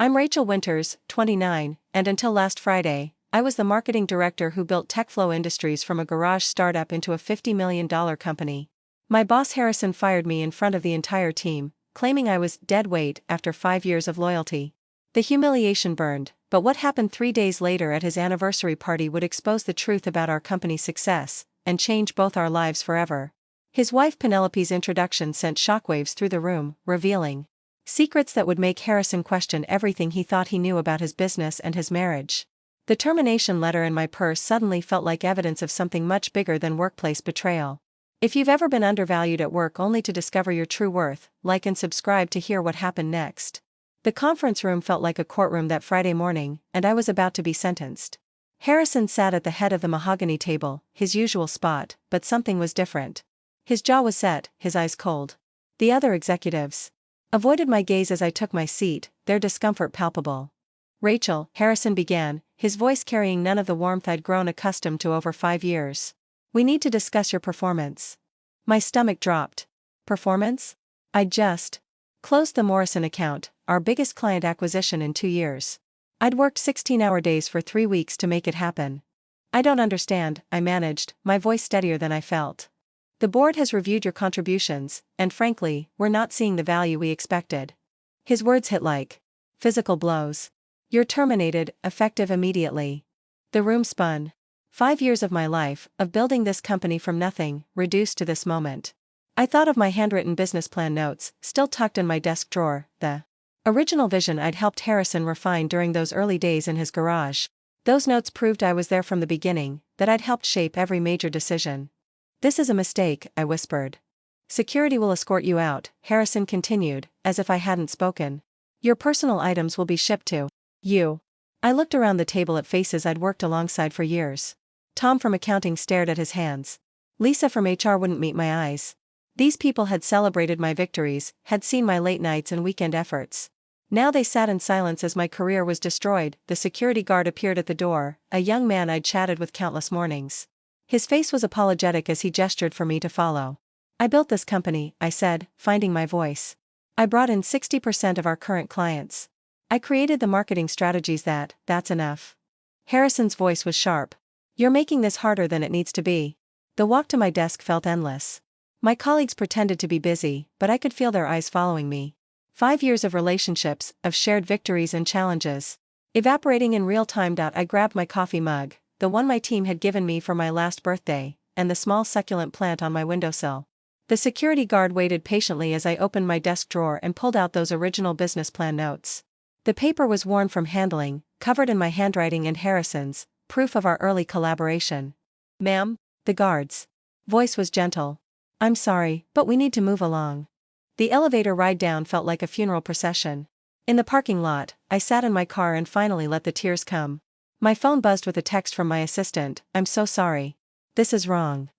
I'm Rachel Winters, 29, and until last Friday, I was the marketing director who built TechFlow Industries from a garage startup into a $50 million company. My boss Harrison fired me in front of the entire team, claiming I was dead weight after 5 years of loyalty. The humiliation burned, but what happened 3 days later at his anniversary party would expose the truth about our company's success and change both our lives forever. His wife Penelope's introduction sent shockwaves through the room, revealing secrets that would make Harrison question everything he thought he knew about his business and his marriage. The termination letter in my purse suddenly felt like evidence of something much bigger than workplace betrayal. If you've ever been undervalued at work only to discover your true worth, like and subscribe to hear what happened next. The conference room felt like a courtroom that Friday morning, and I was about to be sentenced. Harrison sat at the head of the mahogany table, his usual spot, but something was different. His jaw was set, his eyes cold. The other executives avoided my gaze as I took my seat, their discomfort palpable. Rachel, Harrison began, his voice carrying none of the warmth I'd grown accustomed to over 5 years. We need to discuss your performance. My stomach dropped. Performance? I just closed the Morrison account, our biggest client acquisition in 2 years. I'd worked 16-hour days for 3 weeks to make it happen. I don't understand, I managed, my voice steadier than I felt. The board has reviewed your contributions, and frankly, we're not seeing the value we expected. His words hit like physical blows. You're terminated, effective immediately. The room spun. 5 years of my life, of building this company from nothing, reduced to this moment. I thought of my handwritten business plan notes, still tucked in my desk drawer, the original vision I'd helped Harrison refine during those early days in his garage. Those notes proved I was there from the beginning, that I'd helped shape every major decision. This is a mistake, I whispered. Security will escort you out, Harrison continued, as if I hadn't spoken. Your personal items will be shipped to you. I looked around the table at faces I'd worked alongside for years. Tom from accounting stared at his hands. Lisa from HR wouldn't meet my eyes. These people had celebrated my victories, had seen my late nights and weekend efforts. Now they sat in silence as my career was destroyed. The security guard appeared at the door, a young man I'd chatted with countless mornings. His face was apologetic as he gestured for me to follow. I built this company, I said, finding my voice. I brought in 60% of our current clients. I created the marketing strategies that's enough. Harrison's voice was sharp. You're making this harder than it needs to be. The walk to my desk felt endless. My colleagues pretended to be busy, but I could feel their eyes following me. 5 years of relationships, of shared victories and challenges, evaporating in real time. I grabbed my coffee mug, the one my team had given me for my last birthday, and the small succulent plant on my windowsill. The security guard waited patiently as I opened my desk drawer and pulled out those original business plan notes. The paper was worn from handling, covered in my handwriting and Harrison's, proof of our early collaboration. Ma'am? The guard's voice was gentle. I'm sorry, but we need to move along. The elevator ride down felt like a funeral procession. In the parking lot, I sat in my car and finally let the tears come. My phone buzzed with a text from my assistant. I'm so sorry. This is wrong.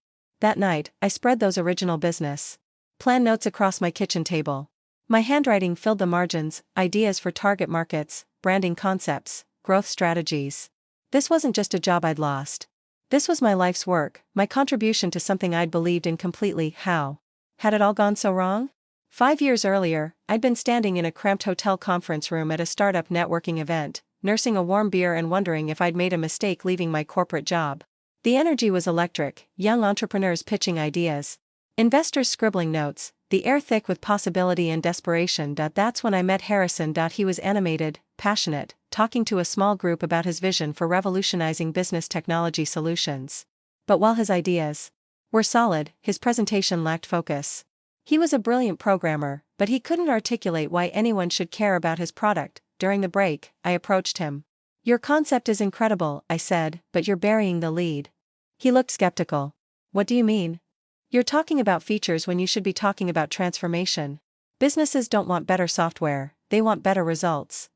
That night, I spread those original business plan notes across my kitchen table. My handwriting filled the margins, ideas for target markets, branding concepts, growth strategies. This wasn't just a job I'd lost. This was my life's work, my contribution to something I'd believed in completely. How had it all gone so wrong? 5 years earlier, I'd been standing in a cramped hotel conference room at a startup networking event, nursing a warm beer and wondering if I'd made a mistake leaving my corporate job. The energy was electric, young entrepreneurs pitching ideas, investors scribbling notes, the air thick with possibility and desperation. That's when I met Harrison. He was animated, passionate, talking to a small group about his vision for revolutionizing business technology solutions. But while his ideas were solid, his presentation lacked focus. He was a brilliant programmer, but he couldn't articulate why anyone should care about his product. During the break, I approached him. Your concept is incredible, I said, but you're burying the lead. He looked skeptical. What do you mean? You're talking about features when you should be talking about transformation. Businesses don't want better software, they want better results.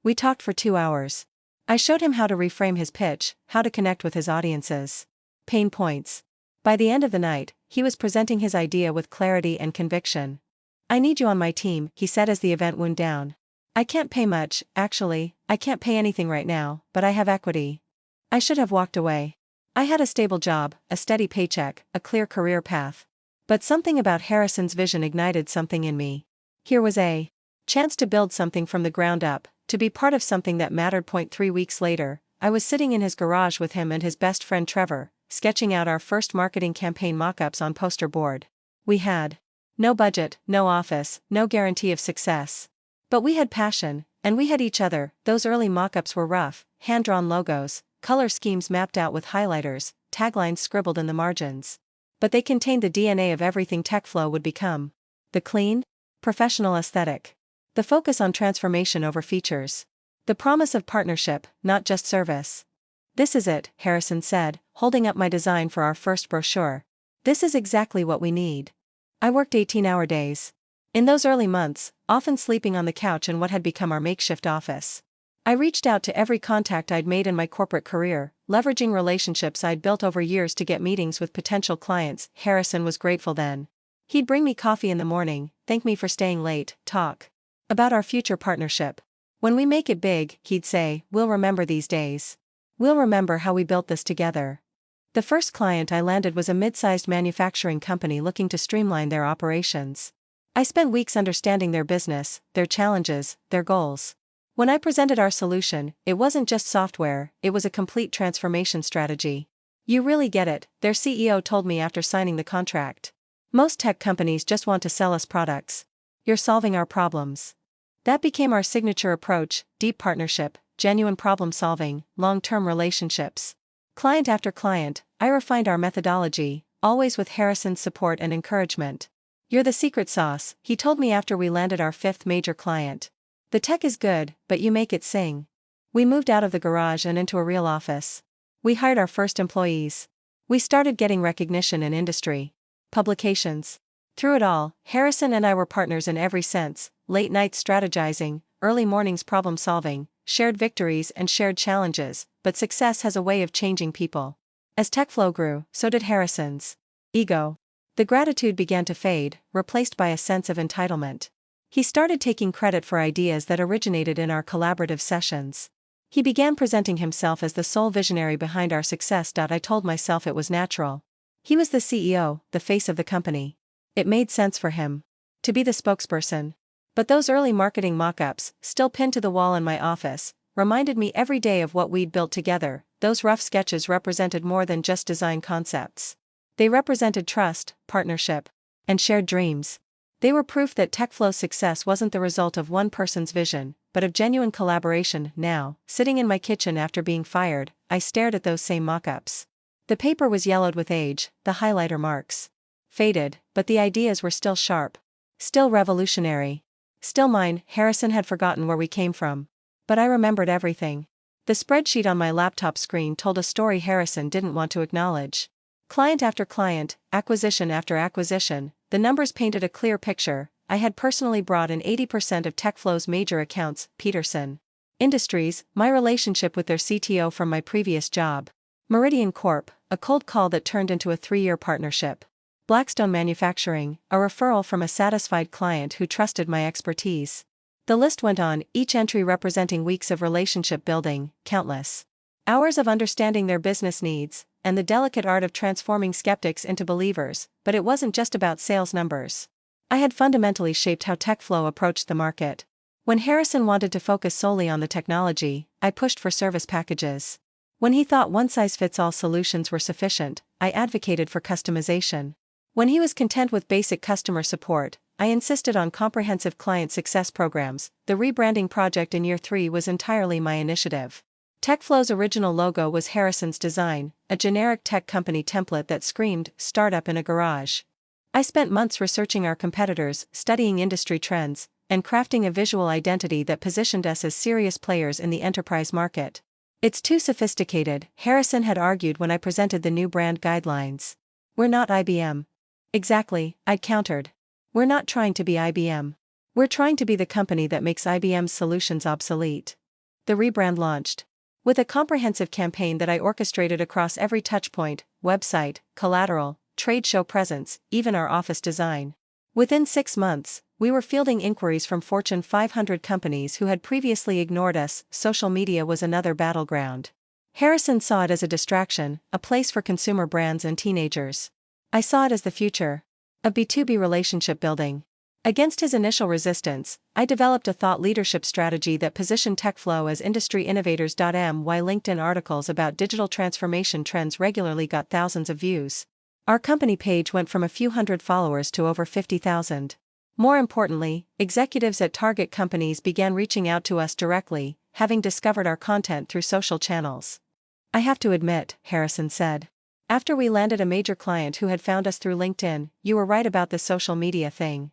We talked for 2 hours. I showed him how to reframe his pitch, how to connect with his audience's pain points. By the end of the night, he was presenting his idea with clarity and conviction. I need you on my team, he said as the event wound down. I can't pay much, actually, I can't pay anything right now, but I have equity. I should have walked away. I had a stable job, a steady paycheck, a clear career path. But something about Harrison's vision ignited something in me. Here was a chance to build something from the ground up, to be part of something that mattered. 3 weeks later, I was sitting in his garage with him and his best friend Trevor, sketching out our first marketing campaign mock-ups on poster board. We had no budget, no office, no guarantee of success. But we had passion, and we had each other. Those early mock-ups were rough, hand-drawn logos, color schemes mapped out with highlighters, taglines scribbled in the margins. But they contained the DNA of everything TechFlow would become. The clean, professional aesthetic. The focus on transformation over features. The promise of partnership, not just service. "This is it," Harrison said, holding up my design for our first brochure. "This is exactly what we need." I worked 18-hour days. In those early months, often sleeping on the couch in what had become our makeshift office. I reached out to every contact I'd made in my corporate career, leveraging relationships I'd built over years to get meetings with potential clients. Harrison was grateful then. He'd bring me coffee in the morning, thank me for staying late, talk about our future partnership. "When we make it big," he'd say, "we'll remember these days. We'll remember how we built this together." The first client I landed was a mid-sized manufacturing company looking to streamline their operations. I spent weeks understanding their business, their challenges, their goals. When I presented our solution, it wasn't just software, it was a complete transformation strategy. "You really get it," their CEO told me after signing the contract. "Most tech companies just want to sell us products. You're solving our problems." That became our signature approach: deep partnership, genuine problem solving, long-term relationships. Client after client, I refined our methodology, always with Harrison's support and encouragement. "You're the secret sauce," he told me after we landed our fifth major client. "The tech is good, but you make it sing." We moved out of the garage and into a real office. We hired our first employees. We started getting recognition in industry publications. Through it all, Harrison and I were partners in every sense: late nights strategizing, early mornings problem solving, shared victories and shared challenges. But success has a way of changing people. As TechFlow grew, so did Harrison's ego. The gratitude began to fade, replaced by a sense of entitlement. He started taking credit for ideas that originated in our collaborative sessions. He began presenting himself as the sole visionary behind our success. I told myself it was natural. He was the CEO, the face of the company. It made sense for him to be the spokesperson. But those early marketing mock-ups, still pinned to the wall in my office, reminded me every day of what we'd built together. Those rough sketches represented more than just design concepts. They represented trust, partnership, and shared dreams. They were proof that TechFlow's success wasn't the result of one person's vision, but of genuine collaboration. Now, sitting in my kitchen after being fired, I stared at those same mock-ups. The paper was yellowed with age, the highlighter marks faded, but the ideas were still sharp, still revolutionary, still mine. Harrison had forgotten where we came from. But I remembered everything. The spreadsheet on my laptop screen told a story Harrison didn't want to acknowledge. Client after client, acquisition after acquisition, the numbers painted a clear picture. I had personally brought in 80% of TechFlow's major accounts. Peterson Industries, my relationship with their CTO from my previous job. Meridian Corp, a cold call that turned into a 3-year partnership. Blackstone Manufacturing, a referral from a satisfied client who trusted my expertise. The list went on, each entry representing weeks of relationship building, countless hours of understanding their business needs, and the delicate art of transforming skeptics into believers. But it wasn't just about sales numbers. I had fundamentally shaped how TechFlow approached the market. When Harrison wanted to focus solely on the technology, I pushed for service packages. When he thought one-size-fits-all solutions were sufficient, I advocated for customization. When he was content with basic customer support, I insisted on comprehensive client success programs. The rebranding project in year 3 was entirely my initiative. TechFlow's original logo was Harrison's design, a generic tech company template that screamed startup in a garage. I spent months researching our competitors, studying industry trends, and crafting a visual identity that positioned us as serious players in the enterprise market. "It's too sophisticated," Harrison had argued when I presented the new brand guidelines. "We're not IBM." "Exactly," I'd countered. "We're not trying to be IBM. We're trying to be the company that makes IBM's solutions obsolete." The rebrand launched with a comprehensive campaign that I orchestrated across every touchpoint: website, collateral, trade show presence, even our office design. Within 6 months, we were fielding inquiries from Fortune 500 companies who had previously ignored us. Social media was another battleground. Harrison saw it as a distraction, a place for consumer brands and teenagers. I saw it as the future of B2B relationship building. Against his initial resistance, I developed a thought leadership strategy that positioned TechFlow as industry innovators. My LinkedIn articles about digital transformation trends regularly got thousands of views. Our company page went from a few hundred followers to over 50,000. More importantly, executives at target companies began reaching out to us directly, having discovered our content through social channels. I have to admit, Harrison said. After we landed a major client who had found us through LinkedIn, you were right about this social media thing.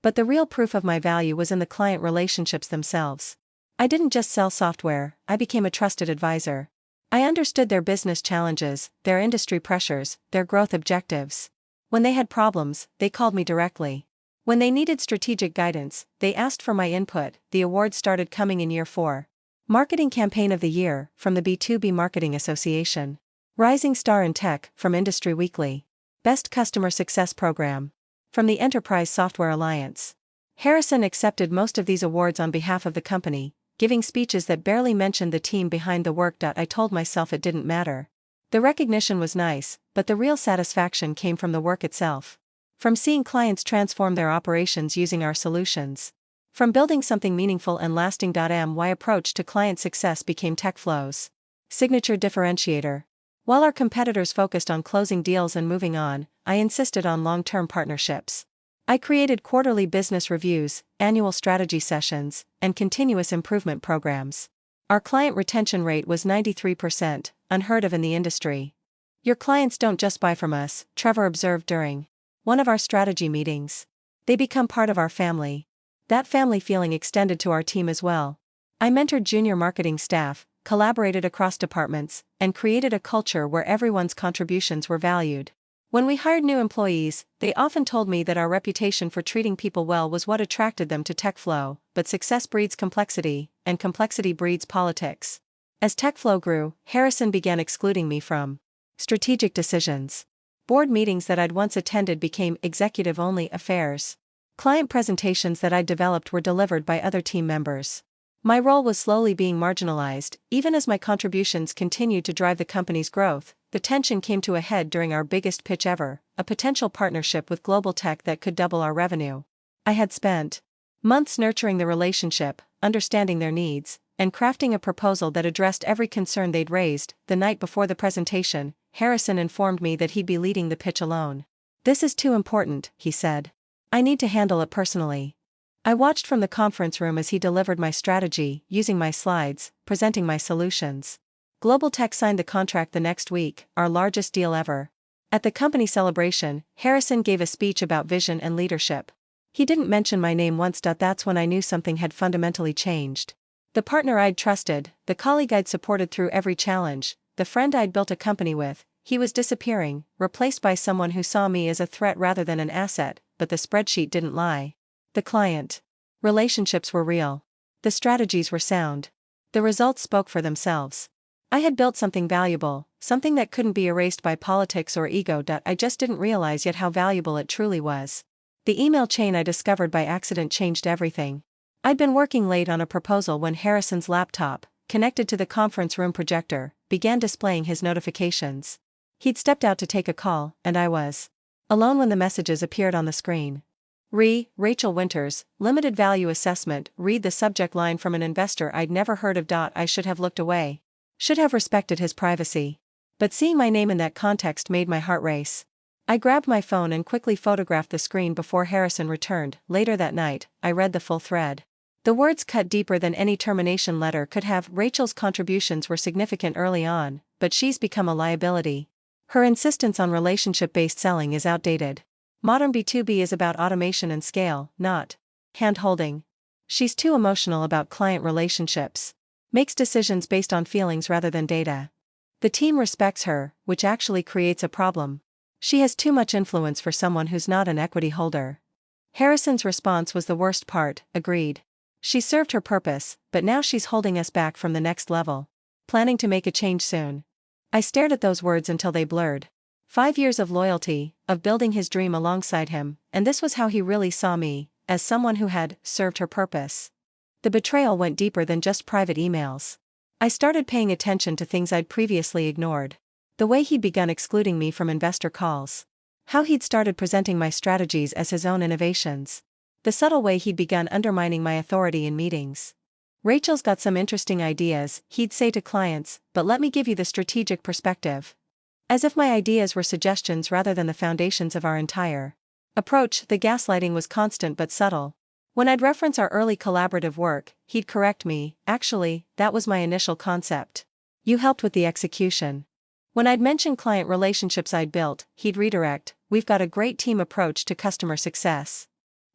But the real proof of my value was in the client relationships themselves. I didn't just sell software, I became a trusted advisor. I understood their business challenges, their industry pressures, their growth objectives. When they had problems, they called me directly. When they needed strategic guidance, they asked for my input. The awards started coming in year 4. Marketing Campaign of the Year, from the B2B Marketing Association. Rising Star in Tech, from Industry Weekly. Best Customer Success Program, from the Enterprise Software Alliance. Harrison accepted most of these awards on behalf of the company, giving speeches that barely mentioned the team behind the work. I told myself it didn't matter. The recognition was nice, but the real satisfaction came from the work itself. From seeing clients transform their operations using our solutions. From building something meaningful and lasting. My approach to client success became TechFlow's signature differentiator. While our competitors focused on closing deals and moving on, I insisted on long-term partnerships. I created quarterly business reviews, annual strategy sessions, and continuous improvement programs. Our client retention rate was 93%, unheard of in the industry. Your clients don't just buy from us, Trevor observed during one of our strategy meetings. They become part of our family. That family feeling extended to our team as well. I mentored junior marketing staff, collaborated across departments, and created a culture where everyone's contributions were valued. When we hired new employees, they often told me that our reputation for treating people well was what attracted them to TechFlow, but success breeds complexity, and complexity breeds politics. As TechFlow grew, Harrison began excluding me from strategic decisions. Board meetings that I'd once attended became executive-only affairs. Client presentations that I'd developed were delivered by other team members. My role was slowly being marginalized. Even as my contributions continued to drive the company's growth, the tension came to a head during our biggest pitch ever, a potential partnership with global tech that could double our revenue. I had spent months nurturing the relationship, understanding their needs, and crafting a proposal that addressed every concern they'd raised. The night before the presentation, Harrison informed me that he'd be leading the pitch alone. "This is too important," he said. "I need to handle it personally." I watched from the conference room as he delivered my strategy, using my slides, presenting my solutions. Global Tech signed the contract the next week, our largest deal ever. At the company celebration, Harrison gave a speech about vision and leadership. He didn't mention my name once. That's when I knew something had fundamentally changed. The partner I'd trusted, the colleague I'd supported through every challenge, the friend I'd built a company with, he was disappearing, replaced by someone who saw me as a threat rather than an asset. But the spreadsheet didn't lie. The client relationships were real. The strategies were sound. The results spoke for themselves. I had built something valuable, something that couldn't be erased by politics or ego. I just didn't realize yet how valuable it truly was. The email chain I discovered by accident changed everything. I'd been working late on a proposal when Harrison's laptop, connected to the conference room projector, began displaying his notifications. He'd stepped out to take a call, and I was alone when the messages appeared on the screen. Rachel Winters, Limited Value Assessment. Read the subject line from an investor I'd never heard of. I should have looked away. Should have respected his privacy. But seeing my name in that context made my heart race. I grabbed my phone and quickly photographed the screen before Harrison returned. Later that night, I read the full thread. The words cut deeper than any termination letter could have. Rachel's contributions were significant early on, but she's become a liability. Her insistence on relationship-based selling is outdated. Modern B2B is about automation and scale, not hand-holding. She's too emotional about client relationships. Makes decisions based on feelings rather than data. The team respects her, which actually creates a problem. She has too much influence for someone who's not an equity holder. Harrison's response was the worst part. Agreed. She served her purpose, but now she's holding us back from the next level. Planning to make a change soon. I stared at those words until they blurred. 5 years of loyalty, of building his dream alongside him, and this was how he really saw me, as someone who had served her purpose. The betrayal went deeper than just private emails. I started paying attention to things I'd previously ignored. The way he'd begun excluding me from investor calls. How he'd started presenting my strategies as his own innovations. The subtle way he'd begun undermining my authority in meetings. Rachel's got some interesting ideas, he'd say to clients, but let me give you the strategic perspective. As if my ideas were suggestions rather than the foundations of our entire approach. The gaslighting was constant but subtle. When I'd reference our early collaborative work, he'd correct me, actually, that was my initial concept. You helped with the execution. When I'd mention client relationships I'd built, he'd redirect, we've got a great team approach to customer success.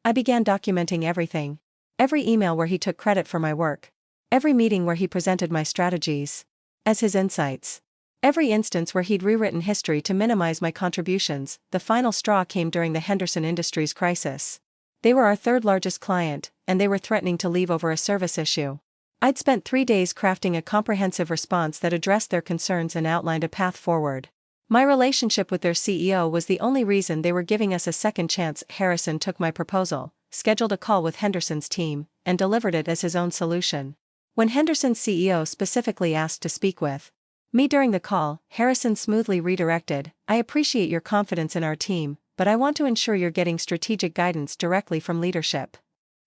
I began documenting everything. Every email where he took credit for my work. Every meeting where he presented my strategies as his insights. Every instance where he'd rewritten history to minimize my contributions. The final straw came during the Henderson Industries crisis. They were our third largest client, and they were threatening to leave over a service issue. I'd spent 3 days crafting a comprehensive response that addressed their concerns and outlined a path forward. My relationship with their CEO was the only reason they were giving us a second chance. Harrison took my proposal, scheduled a call with Henderson's team, and delivered it as his own solution. When Henderson's CEO specifically asked to speak with me during the call, Harrison smoothly redirected, I appreciate your confidence in our team, but I want to ensure you're getting strategic guidance directly from leadership.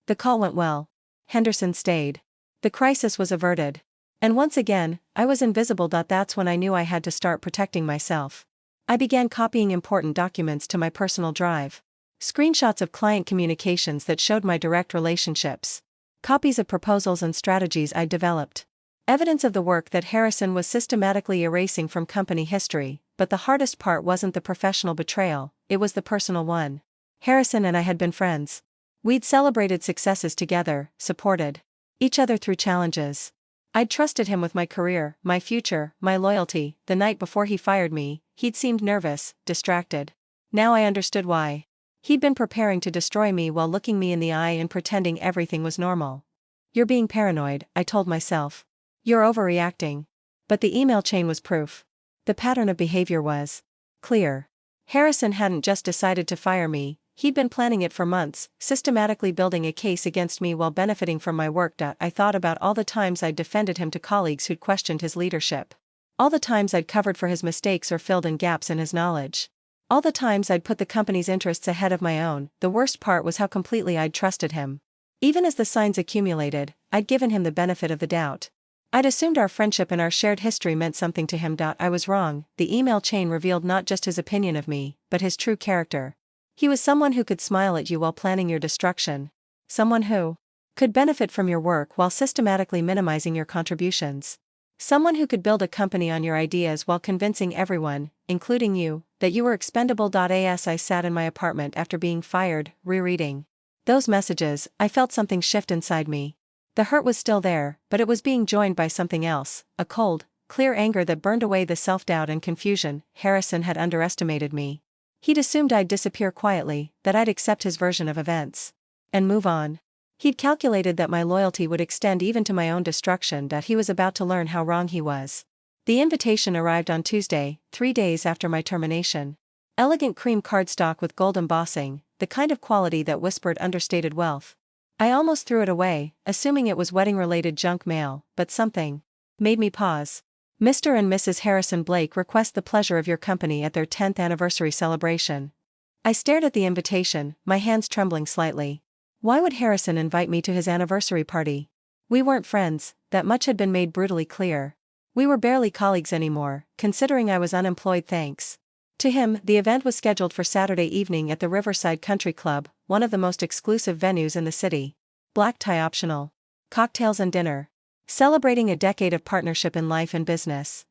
The call went well. Henderson stayed. The crisis was averted. And once again, I was invisible. That's when I knew I had to start protecting myself. I began copying important documents to my personal drive. Screenshots of client communications that showed my direct relationships. Copies of proposals and strategies I'd developed. Evidence of the work that Harrison was systematically erasing from company history, but the hardest part wasn't the professional betrayal, it was the personal one. Harrison and I had been friends. We'd celebrated successes together, supported each other through challenges. I'd trusted him with my career, my future, my loyalty. The night before he fired me, he'd seemed nervous, distracted. Now I understood why. He'd been preparing to destroy me while looking me in the eye and pretending everything was normal. You're being paranoid, I told myself. You're overreacting. But the email chain was proof. The pattern of behavior was clear. Harrison hadn't just decided to fire me, he'd been planning it for months, systematically building a case against me while benefiting from my work. I thought about all the times I'd defended him to colleagues who'd questioned his leadership. All the times I'd covered for his mistakes or filled in gaps in his knowledge. All the times I'd put the company's interests ahead of my own. The worst part was how completely I'd trusted him. Even as the signs accumulated, I'd given him the benefit of the doubt. I'd assumed our friendship and our shared history meant something to him. I was wrong. The email chain revealed not just his opinion of me, but his true character. He was someone who could smile at you while planning your destruction. Someone who could benefit from your work while systematically minimizing your contributions. Someone who could build a company on your ideas while convincing everyone, including you, that you were expendable. As I sat in my apartment after being fired, rereading those messages, I felt something shift inside me. The hurt was still there, but it was being joined by something else, a cold, clear anger that burned away the self-doubt and confusion. Harrison had underestimated me. He'd assumed I'd disappear quietly, that I'd accept his version of events and move on. He'd calculated that my loyalty would extend even to my own destruction. He was about to learn how wrong he was. The invitation arrived on Tuesday, 3 days after my termination. Elegant cream cardstock with gold embossing, the kind of quality that whispered understated wealth. I almost threw it away, assuming it was wedding-related junk mail, but something made me pause. Mr. and Mrs. Harrison Blake request the pleasure of your company at their 10th anniversary celebration. I stared at the invitation, my hands trembling slightly. Why would Harrison invite me to his anniversary party? We weren't friends, that much had been made brutally clear. We were barely colleagues anymore, considering I was unemployed thanks to him. The event was scheduled for Saturday evening at the Riverside Country Club, one of the most exclusive venues in the city. Black tie optional. Cocktails and dinner. Celebrating a decade of partnership in life and business.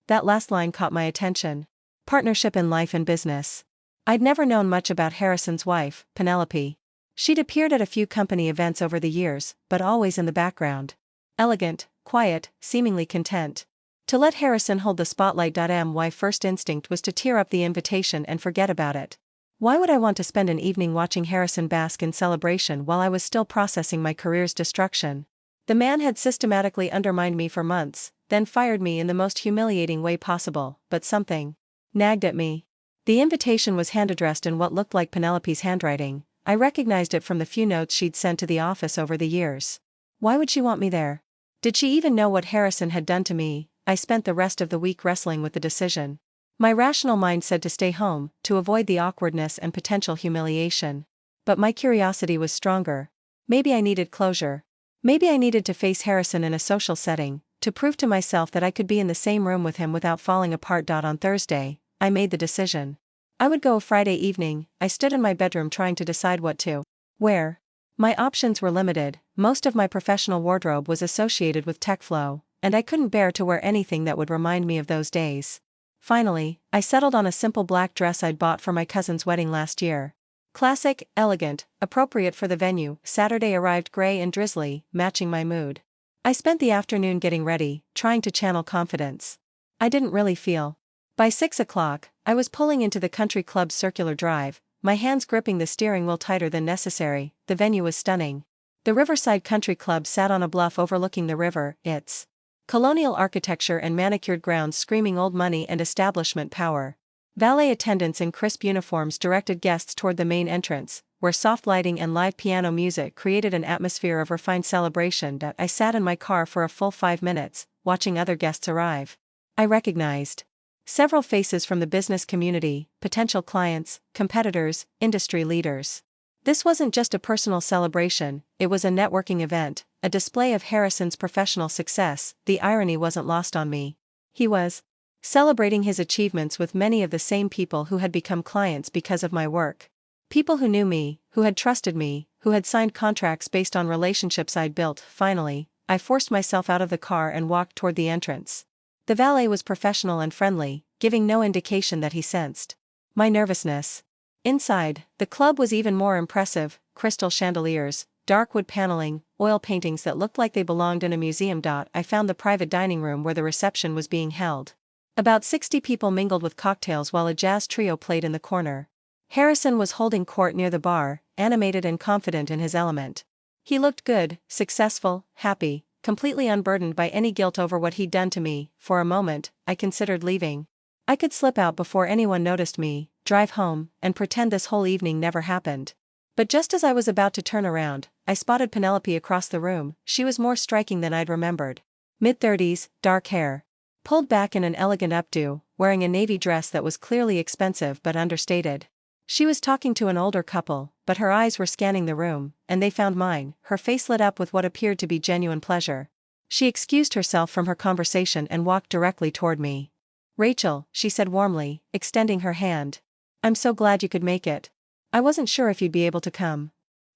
That last line caught my attention. Partnership in life and business. I'd never known much about Harrison's wife, Penelope. She'd appeared at a few company events over the years, but always in the background. Elegant, quiet, seemingly content. To let Harrison hold the spotlight. My first instinct was to tear up the invitation and forget about it. Why would I want to spend an evening watching Harrison bask in celebration while I was still processing my career's destruction? The man had systematically undermined me for months, then fired me in the most humiliating way possible, but something nagged at me. The invitation was hand-addressed in what looked like Penelope's handwriting. I recognized it from the few notes she'd sent to the office over the years. Why would she want me there? Did she even know what Harrison had done to me? I spent the rest of the week wrestling with the decision. My rational mind said to stay home, to avoid the awkwardness and potential humiliation. But my curiosity was stronger. Maybe I needed closure. Maybe I needed to face Harrison in a social setting, to prove to myself that I could be in the same room with him without falling apart. On Thursday, I made the decision. I would go Friday evening. I stood in my bedroom trying to decide what to wear. My options were limited. Most of my professional wardrobe was associated with TechFlow, and I couldn't bear to wear anything that would remind me of those days. Finally, I settled on a simple black dress I'd bought for my cousin's wedding last year. Classic, elegant, appropriate for the venue. Saturday arrived gray and drizzly, matching my mood. I spent the afternoon getting ready, trying to channel confidence. I didn't really feel. By 6 o'clock, I was pulling into the country club's circular drive, my hands gripping the steering wheel tighter than necessary. The venue was stunning. The Riverside Country Club sat on a bluff overlooking the river, its colonial architecture and manicured grounds screaming old money and establishment power. Valet attendants in crisp uniforms directed guests toward the main entrance, where soft lighting and live piano music created an atmosphere of refined celebration. I sat in my car for a full 5 minutes, watching other guests arrive. I recognized several faces from the business community, potential clients, competitors, industry leaders. This wasn't just a personal celebration, it was a networking event, a display of Harrison's professional success. The irony wasn't lost on me. He was celebrating his achievements with many of the same people who had become clients because of my work. People who knew me, who had trusted me, who had signed contracts based on relationships I'd built. Finally, I forced myself out of the car and walked toward the entrance. The valet was professional and friendly, giving no indication that he sensed my nervousness. Inside, the club was even more impressive: crystal chandeliers, dark wood paneling, oil paintings that looked like they belonged in a museum. I found the private dining room where the reception was being held. About 60 people mingled with cocktails while a jazz trio played in the corner. Harrison was holding court near the bar, animated and confident in his element. He looked good, successful, happy, completely unburdened by any guilt over what he'd done to me. For a moment, I considered leaving. I could slip out before anyone noticed me, drive home, and pretend this whole evening never happened. But just as I was about to turn around, I spotted Penelope across the room. She was more striking than I'd remembered. Mid-30s, dark hair, pulled back in an elegant updo, wearing a navy dress that was clearly expensive but understated. She was talking to an older couple, but her eyes were scanning the room, and they found mine. Her face lit up with what appeared to be genuine pleasure. She excused herself from her conversation and walked directly toward me. "Rachel," she said warmly, extending her hand. "I'm so glad you could make it. I wasn't sure if you'd be able to come."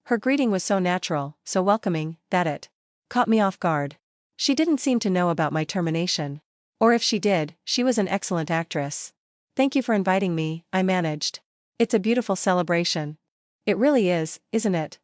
Her greeting was so natural, so welcoming, that it caught me off guard. She didn't seem to know about my termination. Or if she did, she was an excellent actress. "Thank you for inviting me," I managed. "It's a beautiful celebration." "It really is, isn't it?"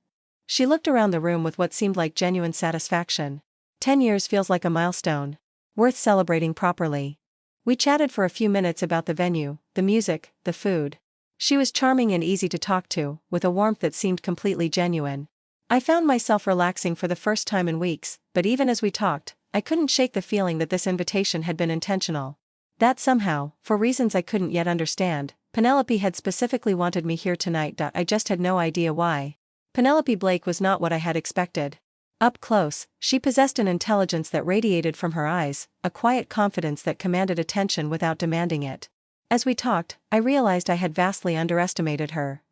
She looked around the room with what seemed like genuine satisfaction. 10 years feels like a milestone. Worth celebrating properly. We chatted for a few minutes about the venue, the music, the food. She was charming and easy to talk to, with a warmth that seemed completely genuine. I found myself relaxing for the first time in weeks, but even as we talked, I couldn't shake the feeling that this invitation had been intentional. That somehow, for reasons I couldn't yet understand, Penelope had specifically wanted me here tonight. I just had no idea why. Penelope Blake was not what I had expected. Up close, she possessed an intelligence that radiated from her eyes, a quiet confidence that commanded attention without demanding it. As we talked, I realized I had vastly underestimated her.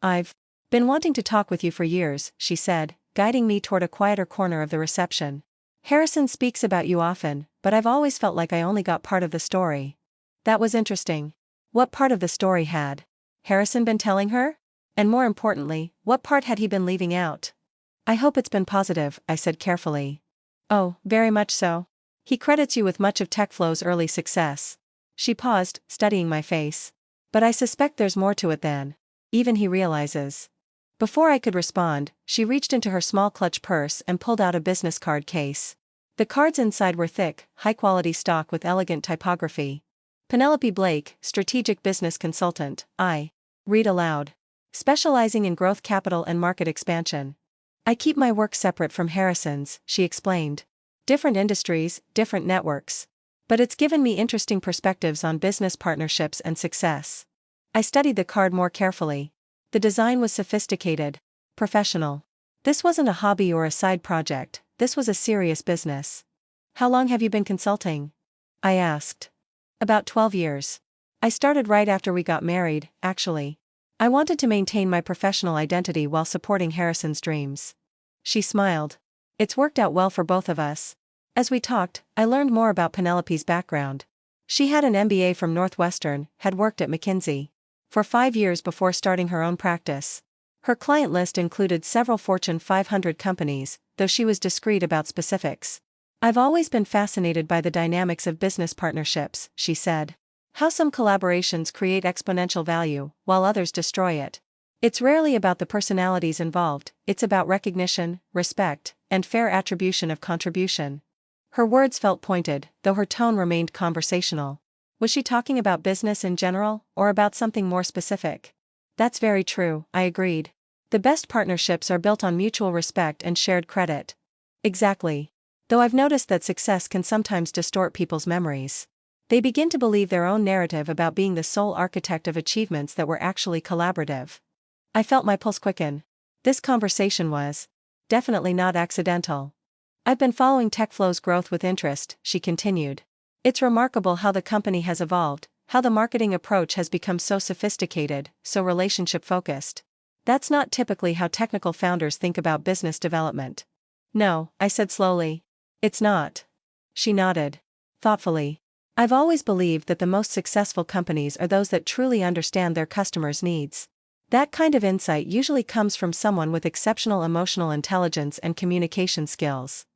"I've been wanting to talk with you for years," she said, guiding me toward a quieter corner of the reception. "Harrison speaks about you often, but I've always felt like I only got part of the story." That was interesting. What part of the story had Harrison been telling her? And more importantly, what part had he been leaving out? "I hope it's been positive," I said carefully. "Oh, very much so. He credits you with much of TechFlow's early success." She paused, studying my face. "But I suspect there's more to it than even he realizes." Before I could respond, she reached into her small clutch purse and pulled out a business card case. The cards inside were thick, high-quality stock with elegant typography. "Penelope Blake, Strategic Business Consultant." I read aloud. "Specializing in growth capital and market expansion. I keep my work separate from Harrison's," she explained. "Different industries, different networks. But it's given me interesting perspectives on business partnerships and success." I studied the card more carefully. The design was sophisticated, professional. This wasn't a hobby or a side project, this was a serious business. "How long have you been consulting?" I asked. "About 12 years. I started right after we got married, actually." I wanted to maintain my professional identity while supporting Harrison's dreams. She smiled. It's worked out well for both of us. As we talked, I learned more about Penelope's background. She had an MBA from Northwestern, had worked at McKinsey for 5 years before starting her own practice. Her client list included several Fortune 500 companies, though she was discreet about specifics. I've always been fascinated by the dynamics of business partnerships, she said. How some collaborations create exponential value, while others destroy it. It's rarely about the personalities involved, it's about recognition, respect, and fair attribution of contribution. Her words felt pointed, though her tone remained conversational. Was she talking about business in general, or about something more specific? That's very true, I agreed. The best partnerships are built on mutual respect and shared credit. Exactly. Though I've noticed that success can sometimes distort people's memories. They begin to believe their own narrative about being the sole architect of achievements that were actually collaborative. I felt my pulse quicken. This conversation was definitely not accidental. I've been following TechFlow's growth with interest, she continued. It's remarkable how the company has evolved, how the marketing approach has become so sophisticated, so relationship-focused. That's not typically how technical founders think about business development. No, I said slowly. It's not. She nodded. Thoughtfully. I've always believed that the most successful companies are those that truly understand their customers' needs. That kind of insight usually comes from someone with exceptional emotional intelligence and communication skills.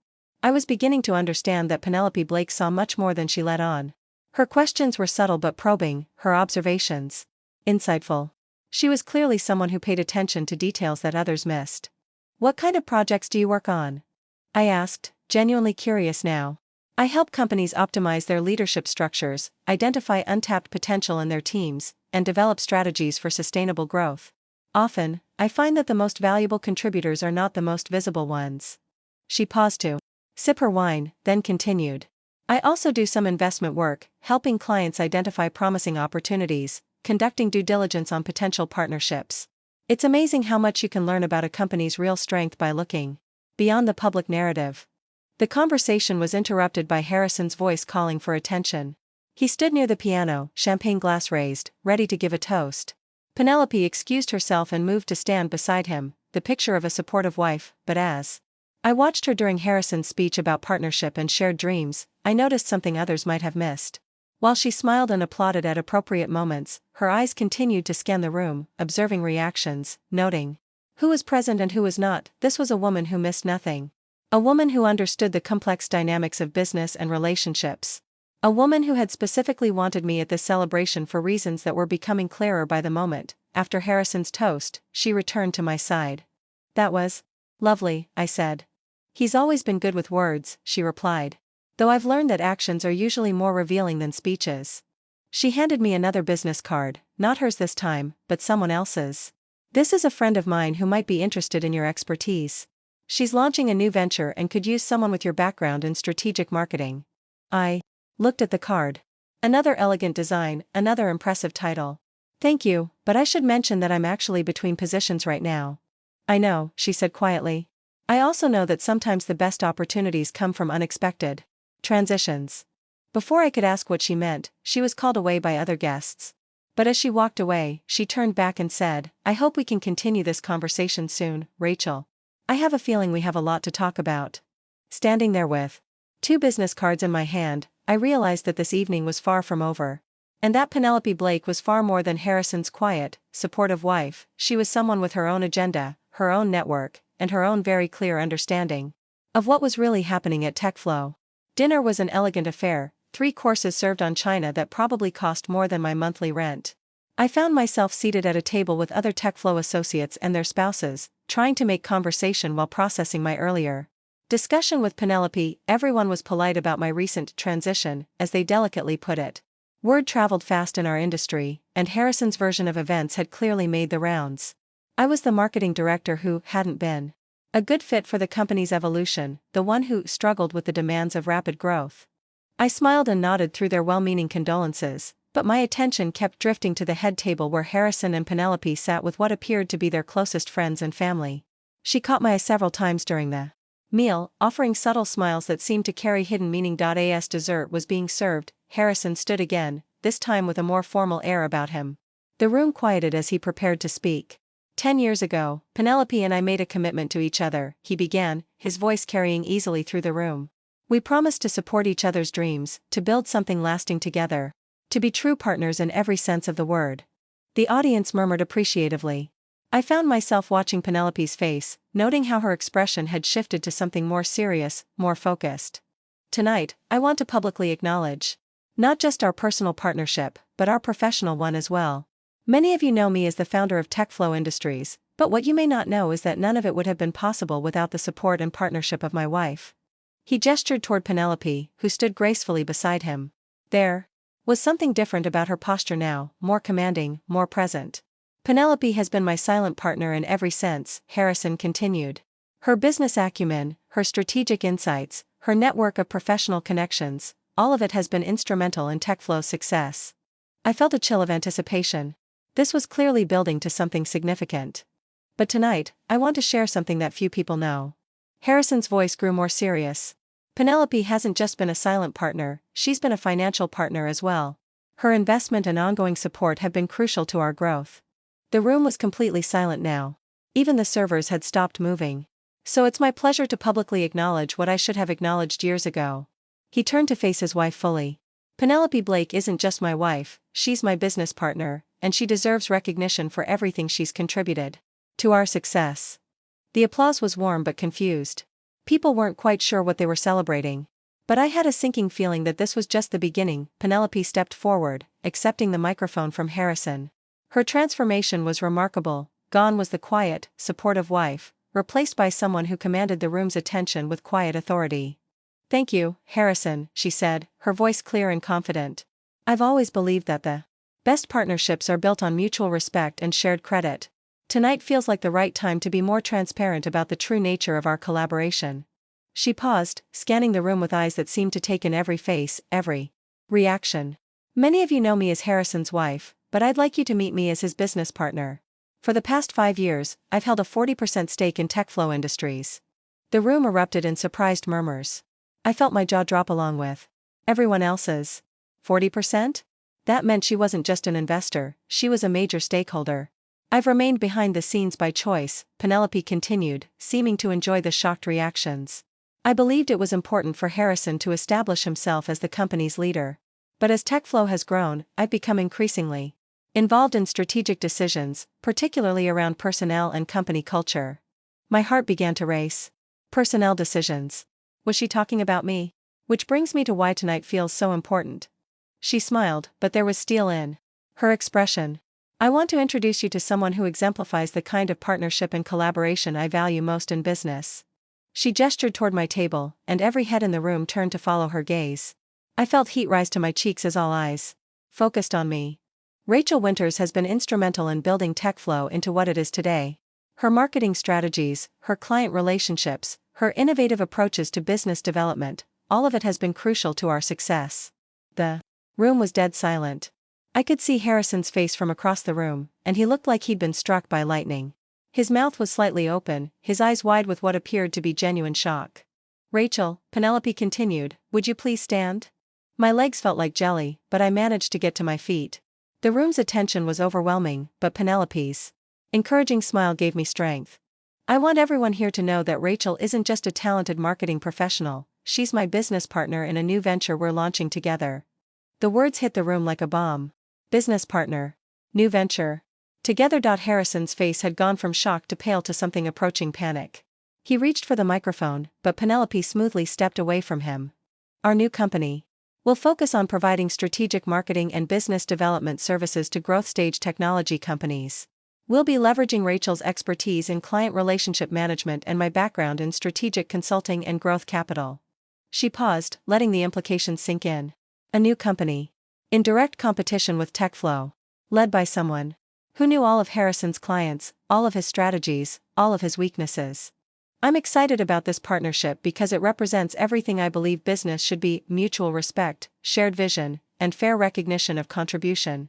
I was beginning to understand that Penelope Blake saw much more than she let on. Her questions were subtle but probing, her observations insightful. She was clearly someone who paid attention to details that others missed. What kind of projects do you work on? I asked, genuinely curious now. I help companies optimize their leadership structures, identify untapped potential in their teams, and develop strategies for sustainable growth. Often, I find that the most valuable contributors are not the most visible ones. She paused to sip her wine, then continued. I also do some investment work, helping clients identify promising opportunities, conducting due diligence on potential partnerships. It's amazing how much you can learn about a company's real strength by looking beyond the public narrative. The conversation was interrupted by Harrison's voice calling for attention. He stood near the piano, champagne glass raised, ready to give a toast. Penelope excused herself and moved to stand beside him, the picture of a supportive wife, but as I watched her during Harrison's speech about partnership and shared dreams, I noticed something others might have missed. While she smiled and applauded at appropriate moments, her eyes continued to scan the room, observing reactions, noting who was present and who was not. This was a woman who missed nothing. A woman who understood the complex dynamics of business and relationships. A woman who had specifically wanted me at this celebration for reasons that were becoming clearer by the moment. After Harrison's toast, she returned to my side. That was lovely, I said. He's always been good with words, she replied. Though I've learned that actions are usually more revealing than speeches. She handed me another business card, not hers this time, but someone else's. This is a friend of mine who might be interested in your expertise. She's launching a new venture and could use someone with your background in strategic marketing. I looked at the card. Another elegant design, another impressive title. Thank you, but I should mention that I'm actually between positions right now. I know, she said quietly. I also know that sometimes the best opportunities come from unexpected transitions. Before I could ask what she meant, she was called away by other guests. But as she walked away, she turned back and said, I hope we can continue this conversation soon, Rachel. I have a feeling we have a lot to talk about. Standing there with 2 business cards in my hand, I realized that this evening was far from over. And that Penelope Blake was far more than Harrison's quiet, supportive wife. She was someone with her own agenda, her own network, and her own very clear understanding of what was really happening at TechFlow. Dinner was an elegant affair, 3 courses served on china that probably cost more than my monthly rent. I found myself seated at a table with other TechFlow associates and their spouses, trying to make conversation while processing my earlier discussion with Penelope. Everyone was polite about my recent transition, as they delicately put it. Word traveled fast in our industry, and Harrison's version of events had clearly made the rounds. I was the marketing director who hadn't been a good fit for the company's evolution, the one who struggled with the demands of rapid growth. I smiled and nodded through their well-meaning condolences, but my attention kept drifting to the head table where Harrison and Penelope sat with what appeared to be their closest friends and family. She caught my eye several times during the meal, offering subtle smiles that seemed to carry hidden meaning. As dessert was being served, Harrison stood again, this time with a more formal air about him. The room quieted as he prepared to speak. 10 years ago, Penelope and I made a commitment to each other, he began, his voice carrying easily through the room. We promised to support each other's dreams, to build something lasting together. To be true partners in every sense of the word. The audience murmured appreciatively. I found myself watching Penelope's face, noting how her expression had shifted to something more serious, more focused. Tonight, I want to publicly acknowledge not just our personal partnership, but our professional one as well. Many of you know me as the founder of TechFlow Industries, but what you may not know is that none of it would have been possible without the support and partnership of my wife. He gestured toward Penelope, who stood gracefully beside him. There was something different about her posture now, more commanding, more present. Penelope has been my silent partner in every sense, Harrison continued. Her business acumen, her strategic insights, her network of professional connections, all of it has been instrumental in TechFlow's success. I felt a chill of anticipation. This was clearly building to something significant. But tonight, I want to share something that few people know. Harrison's voice grew more serious. Penelope hasn't just been a silent partner, she's been a financial partner as well. Her investment and ongoing support have been crucial to our growth. The room was completely silent now. Even the servers had stopped moving. So it's my pleasure to publicly acknowledge what I should have acknowledged years ago. He turned to face his wife fully. Penelope Blake isn't just my wife, she's my business partner, and she deserves recognition for everything she's contributed to our success. The applause was warm but confused. People weren't quite sure what they were celebrating. But I had a sinking feeling that this was just the beginning. Penelope stepped forward, accepting the microphone from Harrison. Her transformation was remarkable. Gone was the quiet, supportive wife, replaced by someone who commanded the room's attention with quiet authority. "Thank you, Harrison," she said, her voice clear and confident. "I've always believed that the best partnerships are built on mutual respect and shared credit. Tonight feels like the right time to be more transparent about the true nature of our collaboration." She paused, scanning the room with eyes that seemed to take in every face, every reaction. "Many of you know me as Harrison's wife, but I'd like you to meet me as his business partner. For the past 5 years, I've held a 40% stake in TechFlow Industries." The room erupted in surprised murmurs. I felt my jaw drop along with everyone else's. 40%? That meant she wasn't just an investor, she was a major stakeholder. "I've remained behind the scenes by choice," Penelope continued, seeming to enjoy the shocked reactions. "I believed it was important for Harrison to establish himself as the company's leader. But as TechFlow has grown, I've become increasingly involved in strategic decisions, particularly around personnel and company culture." My heart began to race. Personnel decisions. Was she talking about me? Which brings me to why tonight feels so important. She smiled, but there was steel in her expression. "I want to introduce you to someone who exemplifies the kind of partnership and collaboration I value most in business." She gestured toward my table, and every head in the room turned to follow her gaze. I felt heat rise to my cheeks as all eyes focused on me. Rachel Winters has been instrumental in building TechFlow into what it is today. Her marketing strategies, her client relationships, her innovative approaches to business development, all of it has been crucial to our success. The room was dead silent. I could see Harrison's face from across the room, and he looked like he'd been struck by lightning. His mouth was slightly open, his eyes wide with what appeared to be genuine shock. "Rachel," Penelope continued, "would you please stand?" My legs felt like jelly, but I managed to get to my feet. The room's attention was overwhelming, but Penelope's encouraging smile gave me strength. "I want everyone here to know that Rachel isn't just a talented marketing professional, she's my business partner in a new venture we're launching together." The words hit the room like a bomb. Business partner. New venture. Together. Harrison's face had gone from shock to pale to something approaching panic. He reached for the microphone, but Penelope smoothly stepped away from him. "Our new company will focus on providing strategic marketing and business development services to growth-stage technology companies. We'll be leveraging Rachel's expertise in client relationship management and my background in strategic consulting and growth capital." She paused, letting the implications sink in. A new company. In direct competition with TechFlow. Led by someone who knew all of Harrison's clients, all of his strategies, all of his weaknesses. "I'm excited about this partnership because it represents everything I believe business should be: mutual respect, shared vision, and fair recognition of contribution."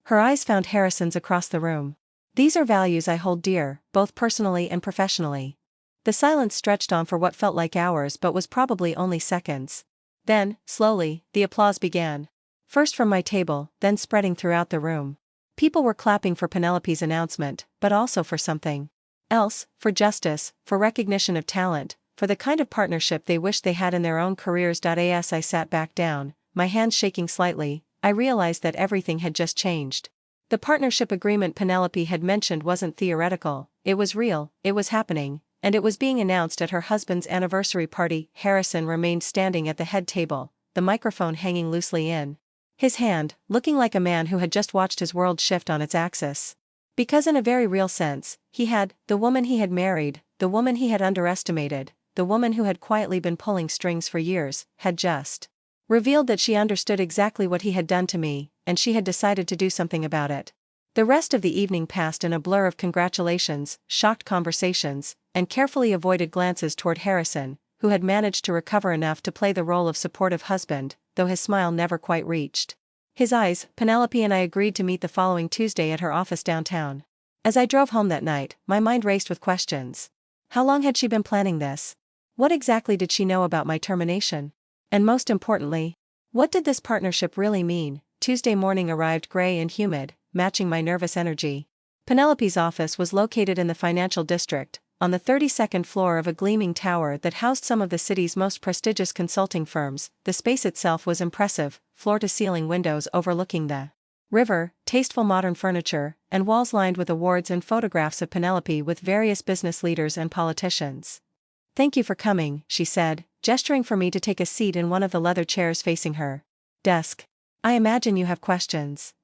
Her eyes found Harrison's across the room. "These are values I hold dear, both personally and professionally." The silence stretched on for what felt like hours but was probably only seconds. Then, slowly, the applause began. First from my table, then spreading throughout the room. People were clapping for Penelope's announcement, but also for something else, for justice, for recognition of talent, for the kind of partnership they wished they had in their own careers. As I sat back down, my hands shaking slightly, I realized that everything had just changed. The partnership agreement Penelope had mentioned wasn't theoretical, it was real, it was happening, and it was being announced at her husband's anniversary party. Harrison remained standing at the head table, the microphone hanging loosely in his hand, looking like a man who had just watched his world shift on its axis. Because in a very real sense, the woman he had married, the woman he had underestimated, the woman who had quietly been pulling strings for years, had just revealed that she understood exactly what he had done to me, and she had decided to do something about it. The rest of the evening passed in a blur of congratulations, shocked conversations, and carefully avoided glances toward Harrison, who had managed to recover enough to play the role of supportive husband, though his smile never quite reached his eyes. Penelope and I agreed to meet the following Tuesday at her office downtown. As I drove home that night, my mind raced with questions. How long had she been planning this? What exactly did she know about my termination? And most importantly, what did this partnership really mean? Tuesday morning arrived gray and humid, matching my nervous energy. Penelope's office was located in the financial district, on the 32nd floor of a gleaming tower that housed some of the city's most prestigious consulting firms. The space itself was impressive, floor-to-ceiling windows overlooking the river, tasteful modern furniture, and walls lined with awards and photographs of Penelope with various business leaders and politicians. "Thank you for coming," she said, gesturing for me to take a seat in one of the leather chairs facing her desk. "I imagine you have questions."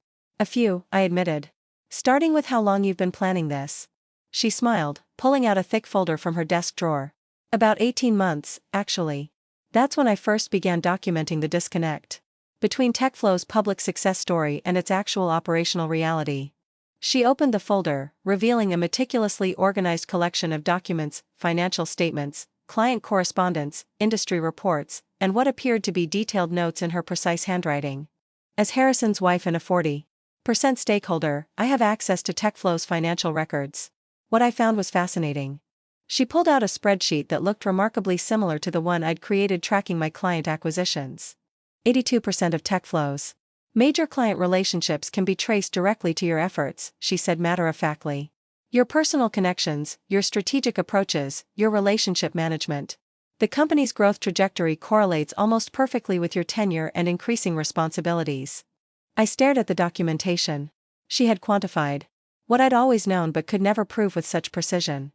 "A few," I admitted. "Starting with how long you've been planning this." She smiled, pulling out a thick folder from her desk drawer. "About 18 months, actually. That's when I first began documenting the disconnect between TechFlow's public success story and its actual operational reality." She opened the folder, revealing a meticulously organized collection of documents, financial statements, client correspondence, industry reports, and what appeared to be detailed notes in her precise handwriting. "As Harrison's wife and a 40% stakeholder, I have access to TechFlow's financial records. What I found was fascinating." She pulled out a spreadsheet that looked remarkably similar to the one I'd created tracking my client acquisitions. 82% of TechFlow's major client relationships can be traced directly to your efforts, she said matter-of-factly. "Your personal connections, your strategic approaches, your relationship management. The company's growth trajectory correlates almost perfectly with your tenure and increasing responsibilities." I stared at the documentation. She had quantified what I'd always known but could never prove with such precision.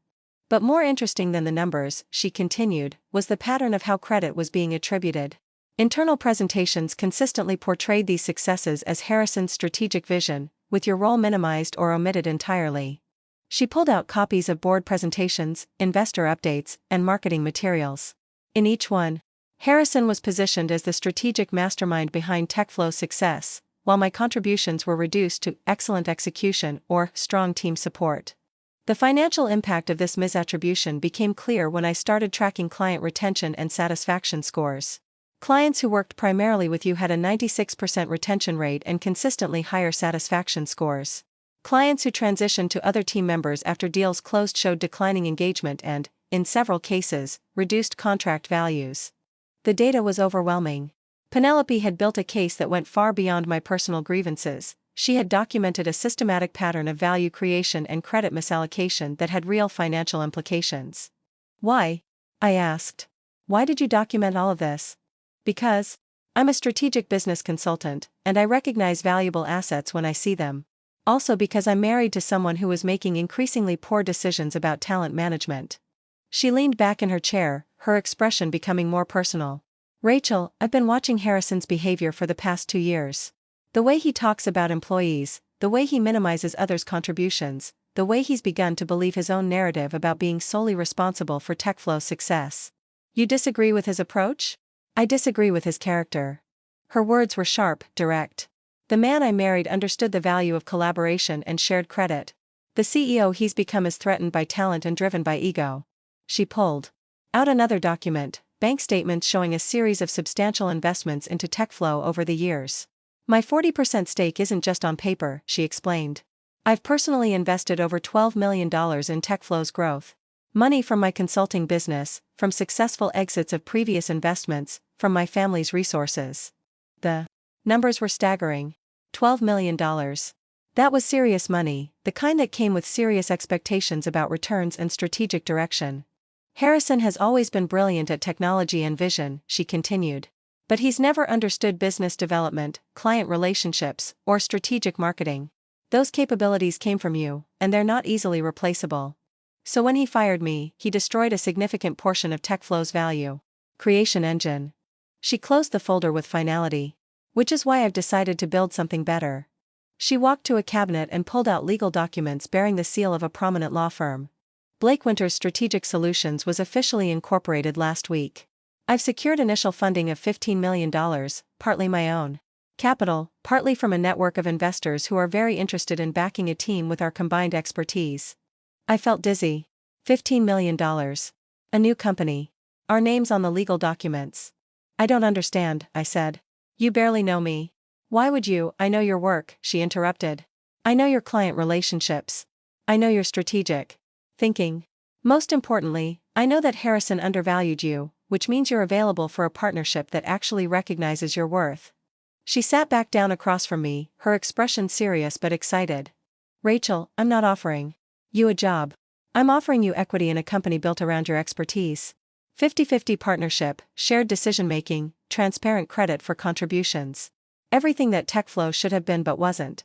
But more interesting than the numbers, she continued, was the pattern of how credit was being attributed. Internal presentations consistently portrayed these successes as Harrison's strategic vision, with your role minimized or omitted entirely. She pulled out copies of board presentations, investor updates, and marketing materials. In each one, Harrison was positioned as the strategic mastermind behind TechFlow's success, while my contributions were reduced to excellent execution or strong team support. The financial impact of this misattribution became clear when I started tracking client retention and satisfaction scores. Clients who worked primarily with you had a 96% retention rate and consistently higher satisfaction scores. Clients who transitioned to other team members after deals closed showed declining engagement and, in several cases, reduced contract values. The data was overwhelming. Penelope had built a case that went far beyond my personal grievances. She had documented a systematic pattern of value creation and credit misallocation that had real financial implications. "Why?" I asked. "Why did you document all of this?" "Because I'm a strategic business consultant, and I recognize valuable assets when I see them. Also because I'm married to someone who was making increasingly poor decisions about talent management." She leaned back in her chair, her expression becoming more personal. "Rachel, I've been watching Harrison's behavior for the past 2 years. The way he talks about employees, the way he minimizes others' contributions, the way he's begun to believe his own narrative about being solely responsible for TechFlow's success." "You disagree with his approach?" "I disagree with his character." Her words were sharp, direct. "The man I married understood the value of collaboration and shared credit. The CEO he's become is threatened by talent and driven by ego." She pulled out another document, bank statements showing a series of substantial investments into TechFlow over the years. "My 40% stake isn't just on paper," she explained. "I've personally invested over $12 million in TechFlow's growth. Money from my consulting business, from successful exits of previous investments, from my family's resources." The numbers were staggering. $12 million. That was serious money, the kind that came with serious expectations about returns and strategic direction. Harrison has always been brilliant at technology and vision, she continued. But he's never understood business development, client relationships, or strategic marketing. Those capabilities came from you, and they're not easily replaceable. So when he fired me, he destroyed a significant portion of TechFlow's value creation engine. She closed the folder with finality. Which is why I've decided to build something better. She walked to a cabinet and pulled out legal documents bearing the seal of a prominent law firm. Blake Winter's Strategic Solutions was officially incorporated last week. I've secured initial funding of $15 million, partly my own capital, partly from a network of investors who are very interested in backing a team with our combined expertise. I felt dizzy. $15 million. A new company. Our names on the legal documents. I don't understand, I said. You barely know me. Why would you? I know your work, she interrupted. I know your client relationships. I know your strategic thinking. Most importantly, I know that Harrison undervalued you, which means you're available for a partnership that actually recognizes your worth. She sat back down across from me, her expression serious but excited. Rachel, I'm not offering you a job. I'm offering you equity in a company built around your expertise. 50-50 partnership, shared decision-making, transparent credit for contributions. Everything that TechFlow should have been but wasn't.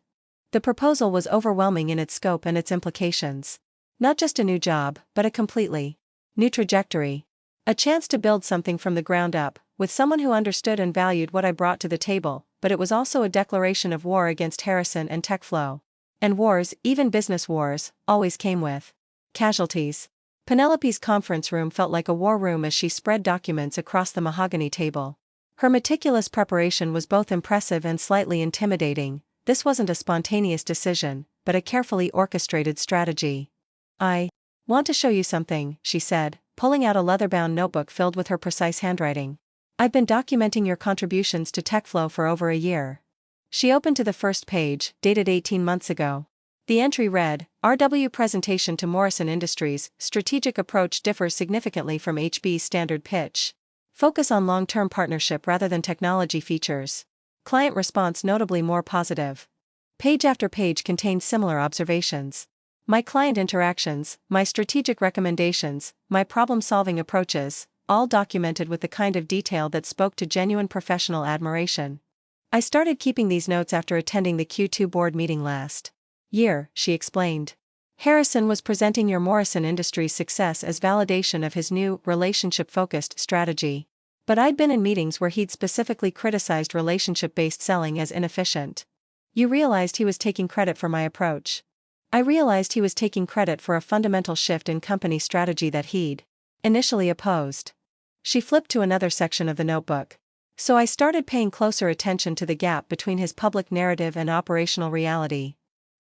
The proposal was overwhelming in its scope and its implications. Not just a new job, but a completely new trajectory. A chance to build something from the ground up, with someone who understood and valued what I brought to the table, but it was also a declaration of war against Harrison and TechFlow. And wars, even business wars, always came with casualties. Penelope's conference room felt like a war room as she spread documents across the mahogany table. Her meticulous preparation was both impressive and slightly intimidating. This wasn't a spontaneous decision, but a carefully orchestrated strategy. I want to show you something, she said, pulling out a leather-bound notebook filled with her precise handwriting. I've been documenting your contributions to TechFlow for over a year. She opened to the first page, dated 18 months ago. The entry read, RW presentation to Morrison Industries, strategic approach differs significantly from HB's standard pitch. Focus on long-term partnership rather than technology features. Client response notably more positive. Page after page contained similar observations. My client interactions, my strategic recommendations, my problem-solving approaches, all documented with the kind of detail that spoke to genuine professional admiration. I started keeping these notes after attending the Q2 board meeting last year, she explained. Harrison was presenting your Morrison Industries success as validation of his new, relationship-focused strategy. But I'd been in meetings where he'd specifically criticized relationship-based selling as inefficient. You realized he was taking credit for my approach. I realized he was taking credit for a fundamental shift in company strategy that he'd initially opposed. She flipped to another section of the notebook. So I started paying closer attention to the gap between his public narrative and operational reality.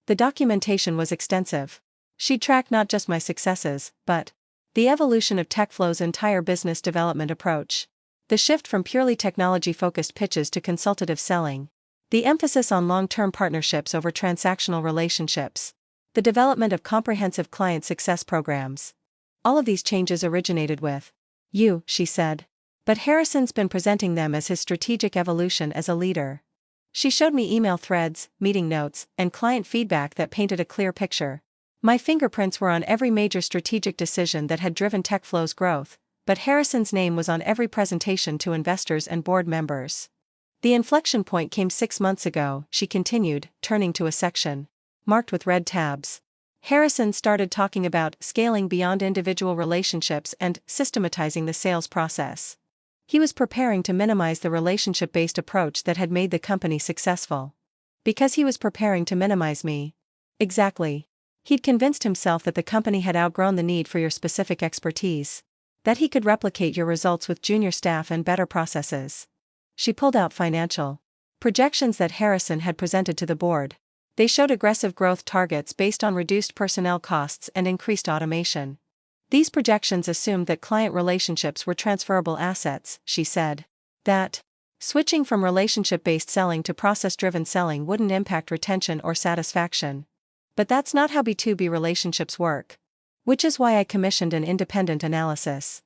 The documentation was extensive. She'd tracked not just my successes, but the evolution of TechFlow's entire business development approach. The shift from purely technology-focused pitches to consultative selling. The emphasis on long-term partnerships over transactional relationships. The development of comprehensive client success programs. All of these changes originated with you, she said. But Harrison's been presenting them as his strategic evolution as a leader. She showed me email threads, meeting notes, and client feedback that painted a clear picture. My fingerprints were on every major strategic decision that had driven TechFlow's growth, but Harrison's name was on every presentation to investors and board members. The inflection point came 6 months ago, she continued, turning to a section marked with red tabs. Harrison started talking about scaling beyond individual relationships and systematizing the sales process. He was preparing to minimize the relationship-based approach that had made the company successful. Because he was preparing to minimize me. Exactly. He'd convinced himself that the company had outgrown the need for your specific expertise. That he could replicate your results with junior staff and better processes. She pulled out financial projections that Harrison had presented to the board. They showed aggressive growth targets based on reduced personnel costs and increased automation. These projections assumed that client relationships were transferable assets, she said. That switching from relationship-based selling to process-driven selling wouldn't impact retention or satisfaction. But that's not how B2B relationships work. Which is why I commissioned an independent analysis.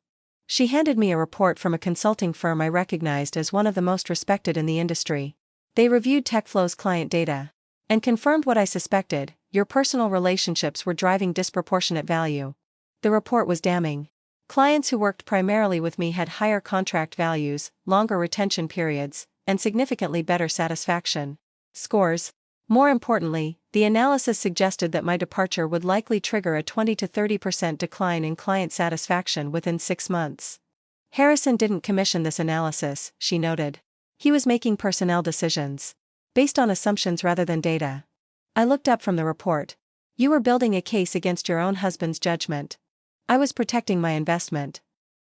She handed me a report from a consulting firm I recognized as one of the most respected in the industry. They reviewed TechFlow's client data. And confirmed what I suspected: your personal relationships were driving disproportionate value. The report was damning. Clients who worked primarily with me had higher contract values, longer retention periods, and significantly better satisfaction scores. More importantly, the analysis suggested that my departure would likely trigger a 20 to 30% decline in client satisfaction within 6 months. Harrison didn't commission this analysis, she noted. He was making personnel decisions based on assumptions rather than data. I looked up from the report. You were building a case against your own husband's judgment. I was protecting my investment.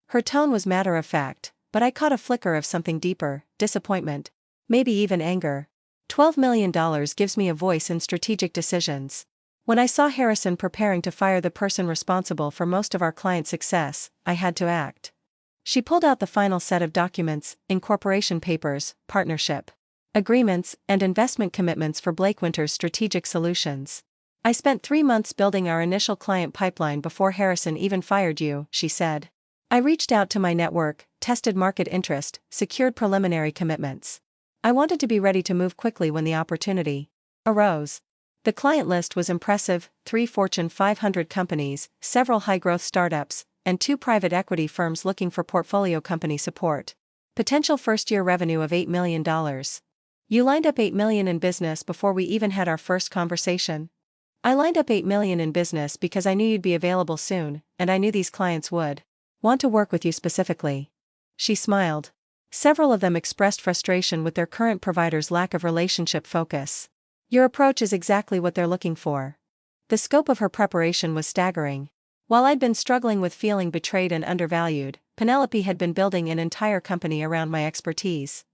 Her tone was matter of fact, but I caught a flicker of something deeper: disappointment. Maybe even anger. $12 million gives me a voice in strategic decisions. When I saw Harrison preparing to fire the person responsible for most of our client success, I had to act. She pulled out the final set of documents: incorporation papers, partnership agreements, and investment commitments for Blake Winter's Strategic Solutions. I spent 3 months building our initial client pipeline before Harrison even fired you, she said. I reached out to my network, tested market interest, secured preliminary commitments. I wanted to be ready to move quickly when the opportunity arose. The client list was impressive: 3 Fortune 500 companies, several high-growth startups, and 2 private equity firms looking for portfolio company support. Potential first-year revenue of $8 million. You lined up $8 million in business before we even had our first conversation. I lined up $8 million in business because I knew you'd be available soon, and I knew these clients would want to work with you specifically. She smiled. Several of them expressed frustration with their current provider's lack of relationship focus. Your approach is exactly what they're looking for. The scope of her preparation was staggering. While I'd been struggling with feeling betrayed and undervalued, Penelope had been building an entire company around my expertise.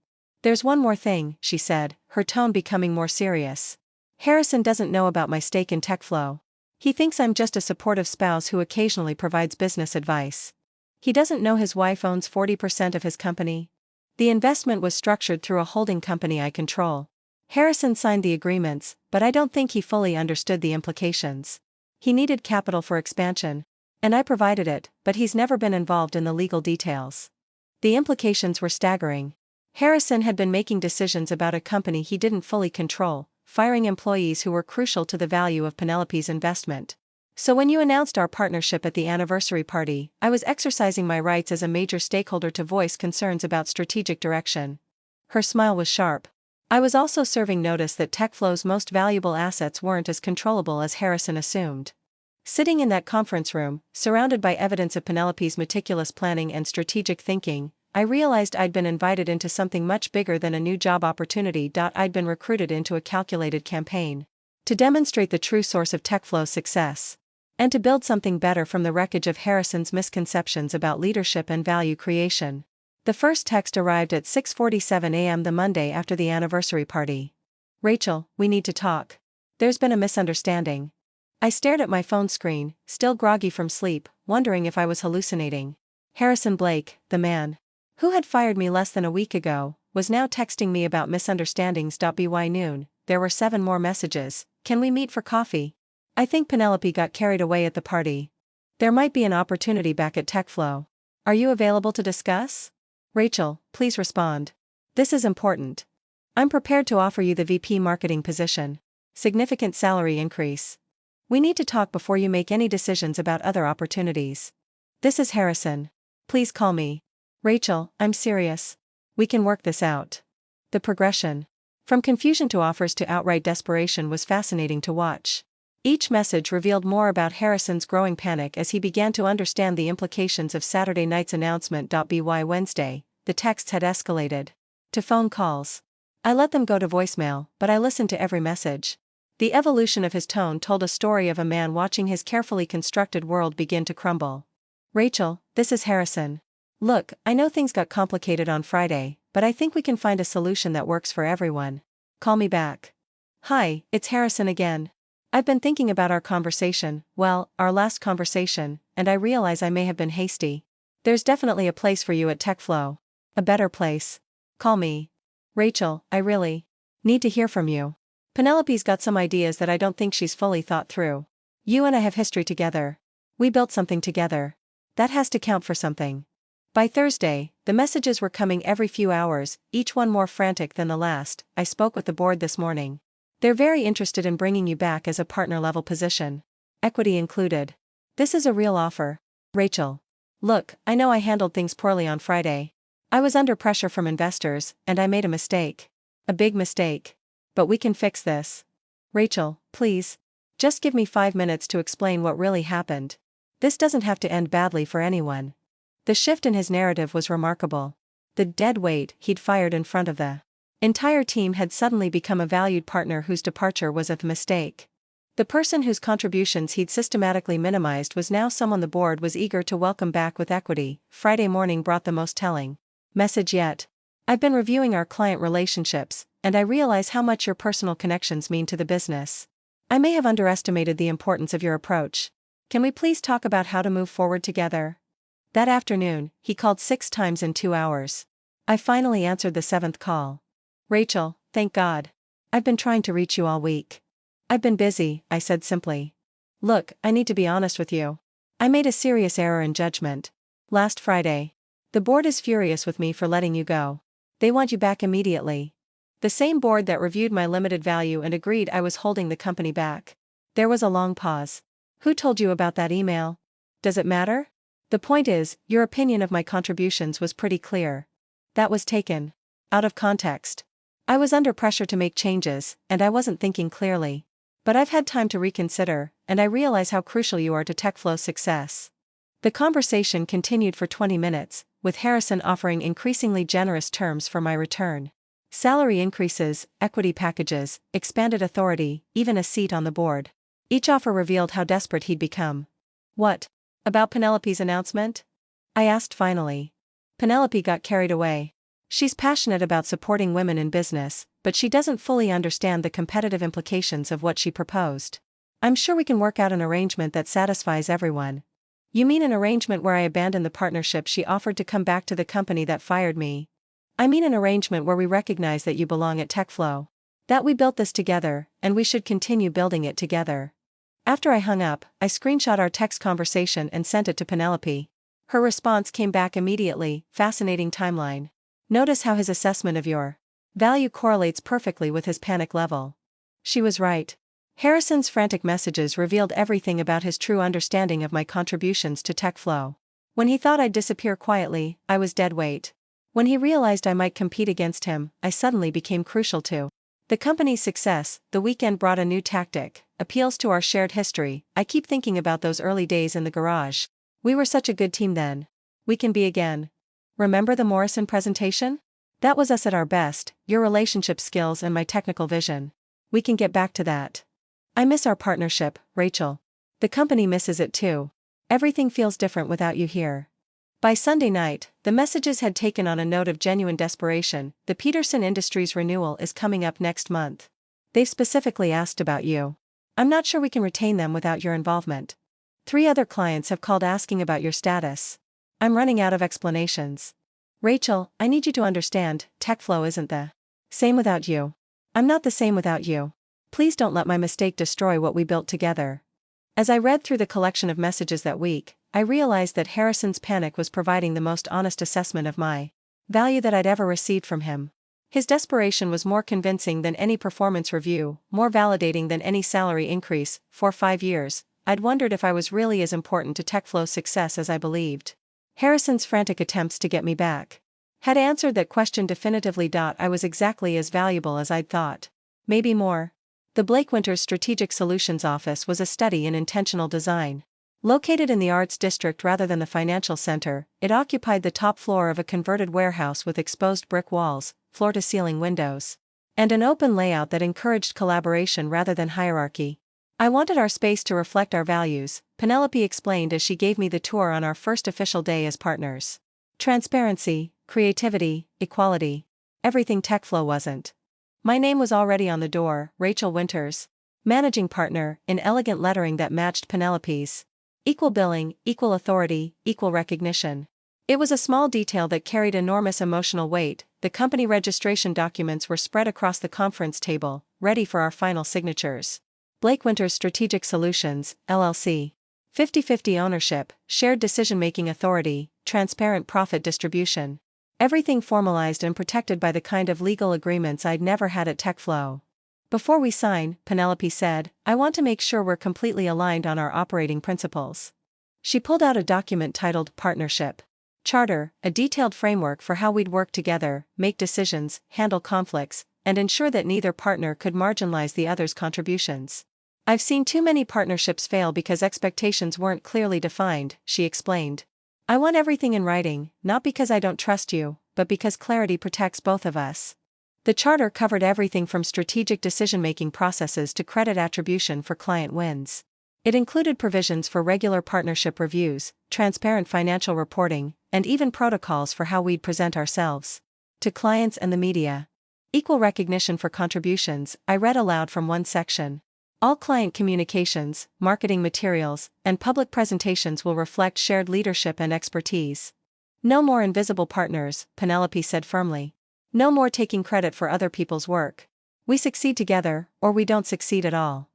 There's one more thing, she said, her tone becoming more serious. Harrison doesn't know about my stake in TechFlow. He thinks I'm just a supportive spouse who occasionally provides business advice. He doesn't know his wife owns 40% of his company. The investment was structured through a holding company I control. Harrison signed the agreements, but I don't think he fully understood the implications. He needed capital for expansion, and I provided it, but he's never been involved in the legal details. The implications were staggering. Harrison had been making decisions about a company he didn't fully control, firing employees who were crucial to the value of Penelope's investment. So when you announced our partnership at the anniversary party, I was exercising my rights as a major stakeholder to voice concerns about strategic direction. Her smile was sharp. I was also serving notice that TechFlow's most valuable assets weren't as controllable as Harrison assumed. Sitting in that conference room, surrounded by evidence of Penelope's meticulous planning and strategic thinking, I realized I'd been invited into something much bigger than a new job opportunity. I'd been recruited into a calculated campaign to demonstrate the true source of TechFlow's success, and to build something better from the wreckage of Harrison's misconceptions about leadership and value creation. The first text arrived at 6:47 a.m. the Monday after the anniversary party. Rachel, we need to talk. There's been a misunderstanding. I stared at my phone screen, still groggy from sleep, wondering if I was hallucinating. Harrison Blake, the man who had fired me less than a week ago, was now texting me about misunderstandings. By noon, there were 7 more messages. Can we meet for coffee? I think Penelope got carried away at the party. There might be an opportunity back at TechFlow. Are you available to discuss? Rachel, please respond. This is important. I'm prepared to offer you the VP marketing position. Significant salary increase. We need to talk before you make any decisions about other opportunities. This is Harrison. Please call me. Rachel, I'm serious. We can work this out. The progression from confusion to offers to outright desperation was fascinating to watch. Each message revealed more about Harrison's growing panic as he began to understand the implications of Saturday night's announcement. By Wednesday, the texts had escalated to phone calls. I let them go to voicemail, but I listened to every message. The evolution of his tone told a story of a man watching his carefully constructed world begin to crumble. Rachel, this is Harrison. Look, I know things got complicated on Friday, but I think we can find a solution that works for everyone. Call me back. Hi, it's Harrison again. I've been thinking about our conversation, well, our last conversation, and I realize I may have been hasty. There's definitely a place for you at TechFlow. A better place. Call me. Rachel, I really need to hear from you. Penelope's got some ideas that I don't think she's fully thought through. You and I have history together. We built something together. That has to count for something. By Thursday, the messages were coming every few hours, each one more frantic than the last. I spoke with the board this morning. They're very interested in bringing you back as a partner-level position. Equity included. This is a real offer. Rachel. Look, I know I handled things poorly on Friday. I was under pressure from investors, and I made a mistake. A big mistake. But we can fix this. Rachel, please. Just give me 5 minutes to explain what really happened. This doesn't have to end badly for anyone. The shift in his narrative was remarkable. The dead weight he'd fired in front of the entire team had suddenly become a valued partner whose departure was a mistake. The person whose contributions he'd systematically minimized was now someone the board was eager to welcome back with equity. Friday morning brought the most telling message yet. I've been reviewing our client relationships, and I realize how much your personal connections mean to the business. I may have underestimated the importance of your approach. Can we please talk about how to move forward together? That afternoon, he called 6 times in 2 hours. I finally answered the 7th call. Rachel, thank God. I've been trying to reach you all week. I've been busy, I said simply. Look, I need to be honest with you. I made a serious error in judgment. Last Friday. The board is furious with me for letting you go. They want you back immediately. The same board that reviewed my limited value and agreed I was holding the company back. There was a long pause. Who told you about that email? Does it matter? The point is, your opinion of my contributions was pretty clear. That was taken out of context. I was under pressure to make changes, and I wasn't thinking clearly. But I've had time to reconsider, and I realize how crucial you are to TechFlow's success. The conversation continued for 20 minutes, with Harrison offering increasingly generous terms for my return. Salary increases, equity packages, expanded authority, even a seat on the board. Each offer revealed how desperate he'd become. What? About Penelope's announcement? I asked finally. Penelope got carried away. She's passionate about supporting women in business, but she doesn't fully understand the competitive implications of what she proposed. I'm sure we can work out an arrangement that satisfies everyone. You mean an arrangement where I abandon the partnership she offered to come back to the company that fired me? I mean an arrangement where we recognize that you belong at TechFlow. That we built this together, and we should continue building it together. After I hung up, I screenshot our text conversation and sent it to Penelope. Her response came back immediately. Fascinating timeline. Notice how his assessment of your value correlates perfectly with his panic level. She was right. Harrison's frantic messages revealed everything about his true understanding of my contributions to TechFlow. When he thought I'd disappear quietly, I was dead weight. When he realized I might compete against him, I suddenly became crucial to the company's success. The weekend brought a new tactic, appeals to our shared history. I keep thinking about those early days in the garage. We were such a good team then. We can be again. Remember the Morrison presentation? That was us at our best, your relationship skills and my technical vision. We can get back to that. I miss our partnership, Rachel. The company misses it too. Everything feels different without you here. By Sunday night, the messages had taken on a note of genuine desperation. The Peterson Industries renewal is coming up next month. They've specifically asked about you. I'm not sure we can retain them without your involvement. 3 other clients have called asking about your status. I'm running out of explanations. Rachel, I need you to understand, TechFlow isn't the same without you. I'm not the same without you. Please don't let my mistake destroy what we built together. As I read through the collection of messages that week, I realized that Harrison's panic was providing the most honest assessment of my value that I'd ever received from him. His desperation was more convincing than any performance review, more validating than any salary increase. For 5 years, I'd wondered if I was really as important to TechFlow's success as I believed. Harrison's frantic attempts to get me back had answered that question definitively. I was exactly as valuable as I'd thought. Maybe more. The Blake Winters Strategic Solutions office was a study in intentional design. Located in the arts district rather than the financial center, it occupied the top floor of a converted warehouse with exposed brick walls, floor-to-ceiling windows, and an open layout that encouraged collaboration rather than hierarchy. I wanted our space to reflect our values, Penelope explained as she gave me the tour on our first official day as partners. Transparency, creativity, equality. Everything TechFlow wasn't. My name was already on the door, Rachel Winters, managing partner, in elegant lettering that matched Penelope's. Equal billing, equal authority, equal recognition. It was a small detail that carried enormous emotional weight. The company registration documents were spread across the conference table, ready for our final signatures. Blake Winters Strategic Solutions, LLC. 50-50 ownership, shared decision-making authority, transparent profit distribution. Everything formalized and protected by the kind of legal agreements I'd never had at TechFlow. Before we sign, Penelope said, I want to make sure we're completely aligned on our operating principles. She pulled out a document titled Partnership Charter, a detailed framework for how we'd work together, make decisions, handle conflicts, and ensure that neither partner could marginalize the other's contributions. I've seen too many partnerships fail because expectations weren't clearly defined, she explained. I want everything in writing, not because I don't trust you, but because clarity protects both of us. The charter covered everything from strategic decision-making processes to credit attribution for client wins. It included provisions for regular partnership reviews, transparent financial reporting, and even protocols for how we'd present ourselves to clients and the media. Equal recognition for contributions, I read aloud from one section. All client communications, marketing materials, and public presentations will reflect shared leadership and expertise. No more invisible partners, Penelope said firmly. No more taking credit for other people's work. We succeed together, or we don't succeed at all.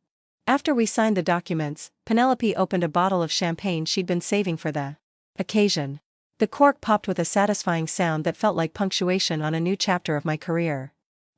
After we signed the documents, Penelope opened a bottle of champagne she'd been saving for the occasion. The cork popped with a satisfying sound that felt like punctuation on a new chapter of my career.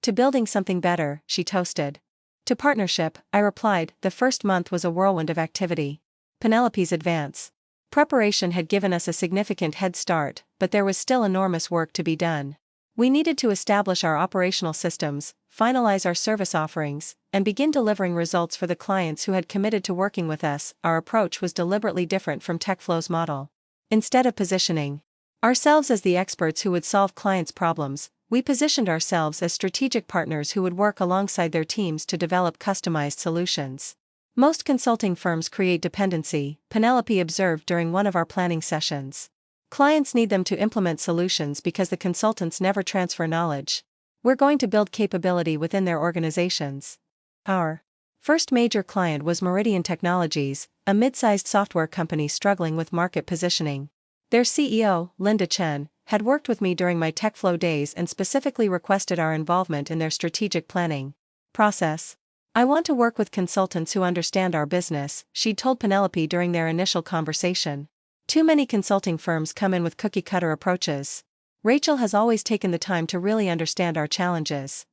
To building something better, she toasted. To partnership, I replied. The first month was a whirlwind of activity. Penelope's advance preparation had given us a significant head start, but there was still enormous work to be done. We needed to establish our operational systems, finalize our service offerings, and begin delivering results for the clients who had committed to working with us. Our approach was deliberately different from TechFlow's model. Instead of positioning ourselves as the experts who would solve clients' problems, we positioned ourselves as strategic partners who would work alongside their teams to develop customized solutions. Most consulting firms create dependency, Penelope observed during one of our planning sessions. Clients need them to implement solutions because the consultants never transfer knowledge. We're going to build capability within their organizations. Our first major client was Meridian Technologies, a mid-sized software company struggling with market positioning. Their CEO, Linda Chen, had worked with me during my TechFlow days and specifically requested our involvement in their strategic planning process. I want to work with consultants who understand our business, she'd told Penelope during their initial conversation. Too many consulting firms come in with cookie-cutter approaches. Rachel has always taken the time to really understand our challenges.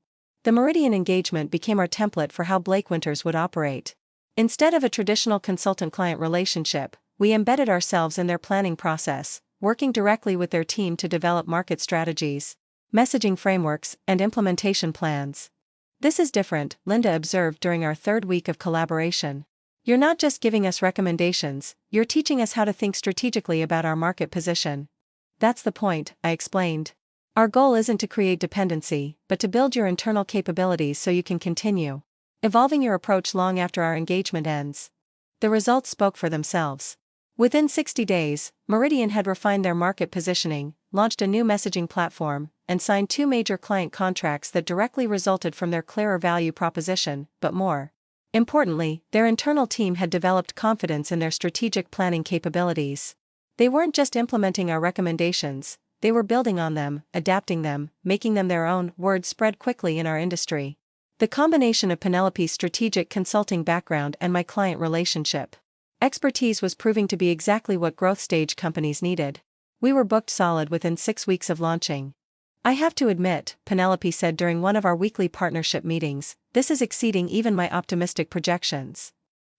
The Meridian engagement became our template for how Blake Winters would operate. Instead of a traditional consultant-client relationship, we embedded ourselves in their planning process, working directly with their team to develop market strategies, messaging frameworks, and implementation plans. This is different, Linda observed during our third week of collaboration. You're not just giving us recommendations, you're teaching us how to think strategically about our market position. That's the point, I explained. Our goal isn't to create dependency, but to build your internal capabilities so you can continue evolving your approach long after our engagement ends. The results spoke for themselves. Within 60 days, Meridian had refined their market positioning, launched a new messaging platform, and signed 2 major client contracts that directly resulted from their clearer value proposition, but more importantly, their internal team had developed confidence in their strategic planning capabilities. They weren't just implementing our recommendations, they were building on them, adapting them, making them their own. Word spread quickly in our industry. The combination of Penelope's strategic consulting background and my client relationship expertise was proving to be exactly what growth stage companies needed. We were booked solid within 6 weeks of launching. I have to admit, Penelope said during one of our weekly partnership meetings, this is exceeding even my optimistic projections.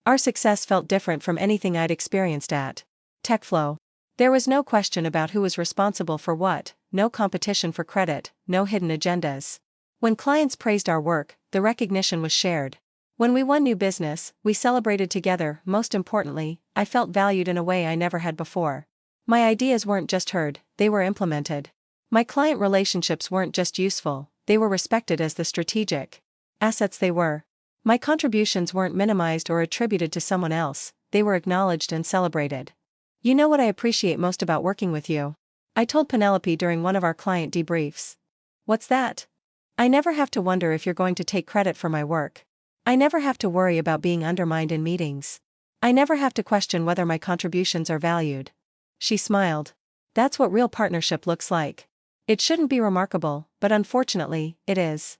Our success felt different from anything I'd experienced at TechFlow. There was no question about who was responsible for what, no competition for credit, no hidden agendas. When clients praised our work, the recognition was shared. When we won new business, we celebrated together. Most importantly, I felt valued in a way I never had before. My ideas weren't just heard, they were implemented. My client relationships weren't just useful, they were respected as the strategic assets they were. My contributions weren't minimized or attributed to someone else, they were acknowledged and celebrated. You know what I appreciate most about working with you? I told Penelope during one of our client debriefs. What's that? I never have to wonder if you're going to take credit for my work. I never have to worry about being undermined in meetings. I never have to question whether my contributions are valued. She smiled. That's what real partnership looks like. It shouldn't be remarkable, but unfortunately, it is.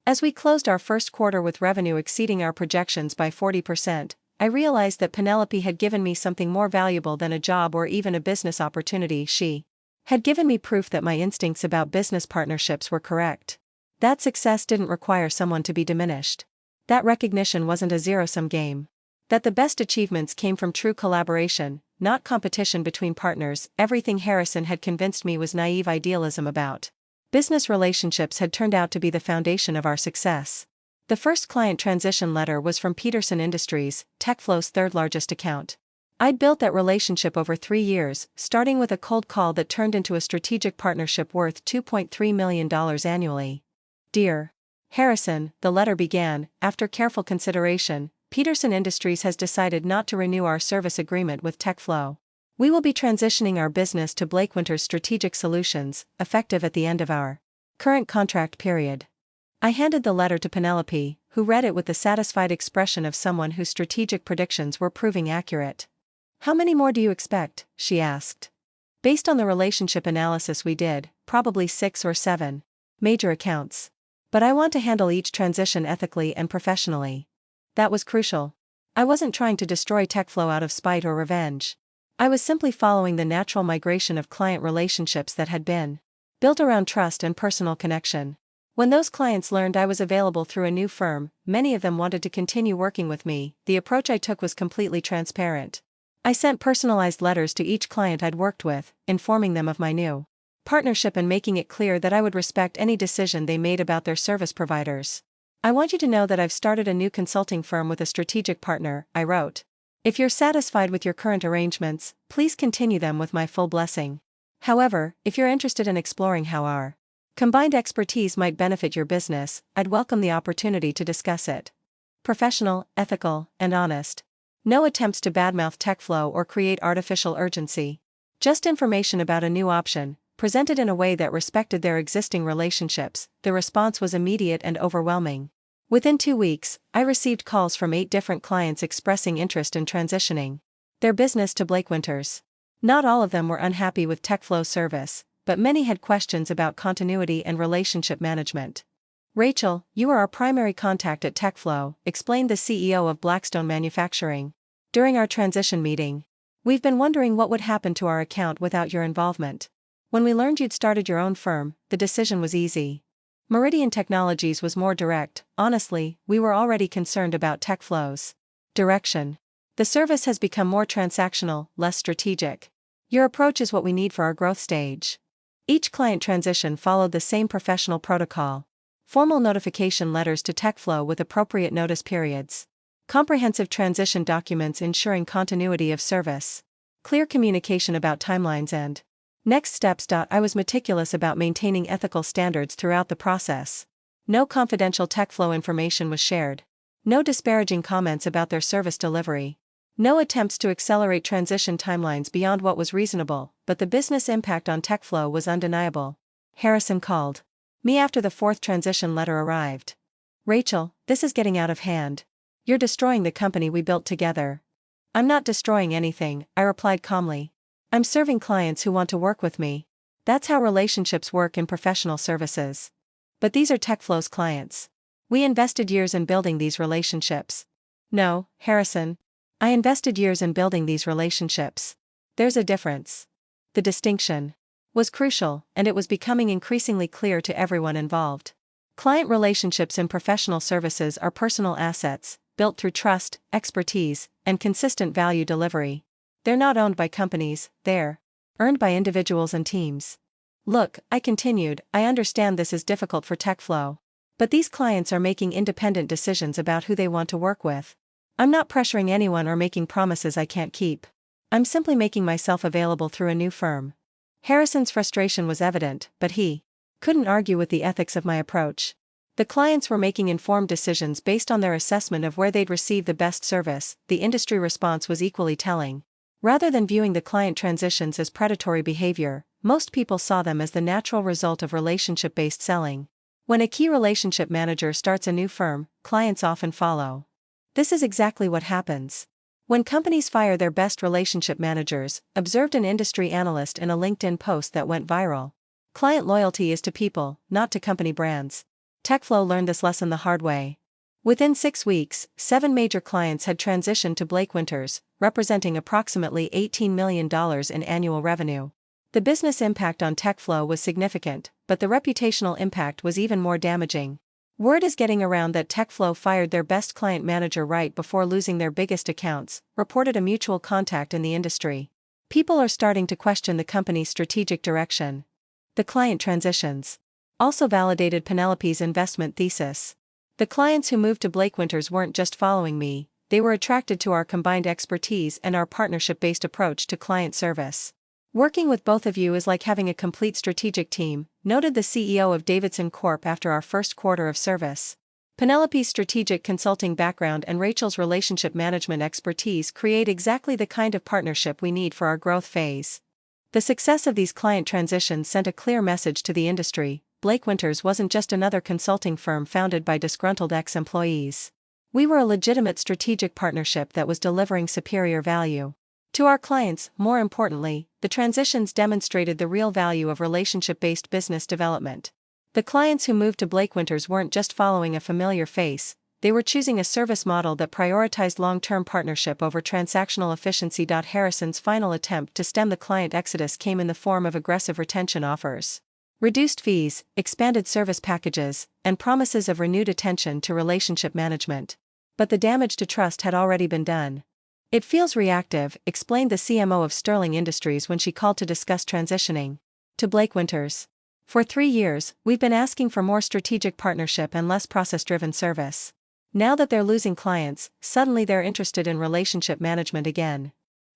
As we closed our first quarter with revenue exceeding our projections by 40%, I realized that Penelope had given me something more valuable than a job or even a business opportunity. She had given me proof that my instincts about business partnerships were correct. That success didn't require someone to be diminished. That recognition wasn't a zero-sum game. That the best achievements came from true collaboration, not competition between partners. Everything Harrison had convinced me was naive idealism about business relationships had turned out to be the foundation of our success. The first client transition letter was from Peterson Industries, TechFlow's third-largest account. I'd built that relationship over 3 years, starting with a cold call that turned into a strategic partnership worth $2.3 million annually. Dear Harrison, the letter began, after careful consideration, Peterson Industries has decided not to renew our service agreement with TechFlow. We will be transitioning our business to Blake Winter's Strategic Solutions, effective at the end of our current contract period. I handed the letter to Penelope, who read it with the satisfied expression of someone whose strategic predictions were proving accurate. How many more do you expect? She asked. Based on the relationship analysis we did, probably 6 or 7 major accounts. But I want to handle each transition ethically and professionally. That was crucial. I wasn't trying to destroy TechFlow out of spite or revenge. I was simply following the natural migration of client relationships that had been built around trust and personal connection. When those clients learned I was available through a new firm, many of them wanted to continue working with me. The approach I took was completely transparent. I sent personalized letters to each client I'd worked with, informing them of my new partnership and making it clear that I would respect any decision they made about their service providers. I want you to know that I've started a new consulting firm with a strategic partner, I wrote. If you're satisfied with your current arrangements, please continue them with my full blessing. However, if you're interested in exploring how our combined expertise might benefit your business, I'd welcome the opportunity to discuss it. Professional, ethical, and honest. No attempts to badmouth TechFlow or create artificial urgency. Just information about a new option, presented in a way that respected their existing relationships. The response was immediate and overwhelming. Within 2 weeks, I received calls from 8 different clients expressing interest in transitioning their business to Blake Winters. Not all of them were unhappy with TechFlow's service, but many had questions about continuity and relationship management. Rachel, you are our primary contact at TechFlow, explained the CEO of Blackstone Manufacturing. During our transition meeting, we've been wondering what would happen to our account without your involvement. When we learned you'd started your own firm, the decision was easy. Meridian Technologies was more direct. Honestly, we were already concerned about TechFlow's direction. The service has become more transactional, less strategic. Your approach is what we need for our growth stage. Each client transition followed the same professional protocol. Formal notification letters to TechFlow with appropriate notice periods. Comprehensive transition documents ensuring continuity of service. Clear communication about timelines and next steps. I was meticulous about maintaining ethical standards throughout the process. No confidential TechFlow information was shared. No disparaging comments about their service delivery. No attempts to accelerate transition timelines beyond what was reasonable, but the business impact on TechFlow was undeniable. Harrison called me after the 4th transition letter arrived. Rachel, this is getting out of hand. You're destroying the company we built together. I'm not destroying anything, I replied calmly. I'm serving clients who want to work with me. That's how relationships work in professional services. But these are TechFlow's clients. We invested years in building these relationships. No, Harrison. I invested years in building these relationships. There's a difference. The distinction was crucial, and it was becoming increasingly clear to everyone involved. Client relationships in professional services are personal assets, built through trust, expertise, and consistent value delivery. They're not owned by companies, they're earned by individuals and teams. Look, I continued, I understand this is difficult for TechFlow. But these clients are making independent decisions about who they want to work with. I'm not pressuring anyone or making promises I can't keep. I'm simply making myself available through a new firm. Harrison's frustration was evident, but he couldn't argue with the ethics of my approach. The clients were making informed decisions based on their assessment of where they'd receive the best service. The industry response was equally telling. Rather than viewing the client transitions as predatory behavior, most people saw them as the natural result of relationship-based selling. When a key relationship manager starts a new firm, clients often follow. This is exactly what happens when companies fire their best relationship managers, observed an industry analyst in a LinkedIn post that went viral. Client loyalty is to people, not to company brands. TechFlow learned this lesson the hard way. Within 6 weeks, 7 major clients had transitioned to Blake Winters, representing approximately $18 million in annual revenue. The business impact on TechFlow was significant, but the reputational impact was even more damaging. Word is getting around that TechFlow fired their best client manager right before losing their biggest accounts, reported a mutual contact in the industry. People are starting to question the company's strategic direction. The client transitions also validated Penelope's investment thesis. The clients who moved to Blake Winters weren't just following me, they were attracted to our combined expertise and our partnership-based approach to client service. Working with both of you is like having a complete strategic team, noted the CEO of Davidson Corp after our first quarter of service. Penelope's strategic consulting background and Rachel's relationship management expertise create exactly the kind of partnership we need for our growth phase. The success of these client transitions sent a clear message to the industry: Blake Winters wasn't just another consulting firm founded by disgruntled ex-employees. We were a legitimate strategic partnership that was delivering superior value to our clients. More importantly, the transitions demonstrated the real value of relationship-based business development. The clients who moved to Blake Winters weren't just following a familiar face, they were choosing a service model that prioritized long-term partnership over transactional efficiency. Harrison's final attempt to stem the client exodus came in the form of aggressive retention offers, reduced fees, expanded service packages, and promises of renewed attention to relationship management. But the damage to trust had already been done. It feels reactive, explained the CMO of Sterling Industries when she called to discuss transitioning to Blake Winters. For 3 years, we've been asking for more strategic partnership and less process-driven service. Now that they're losing clients, suddenly they're interested in relationship management again.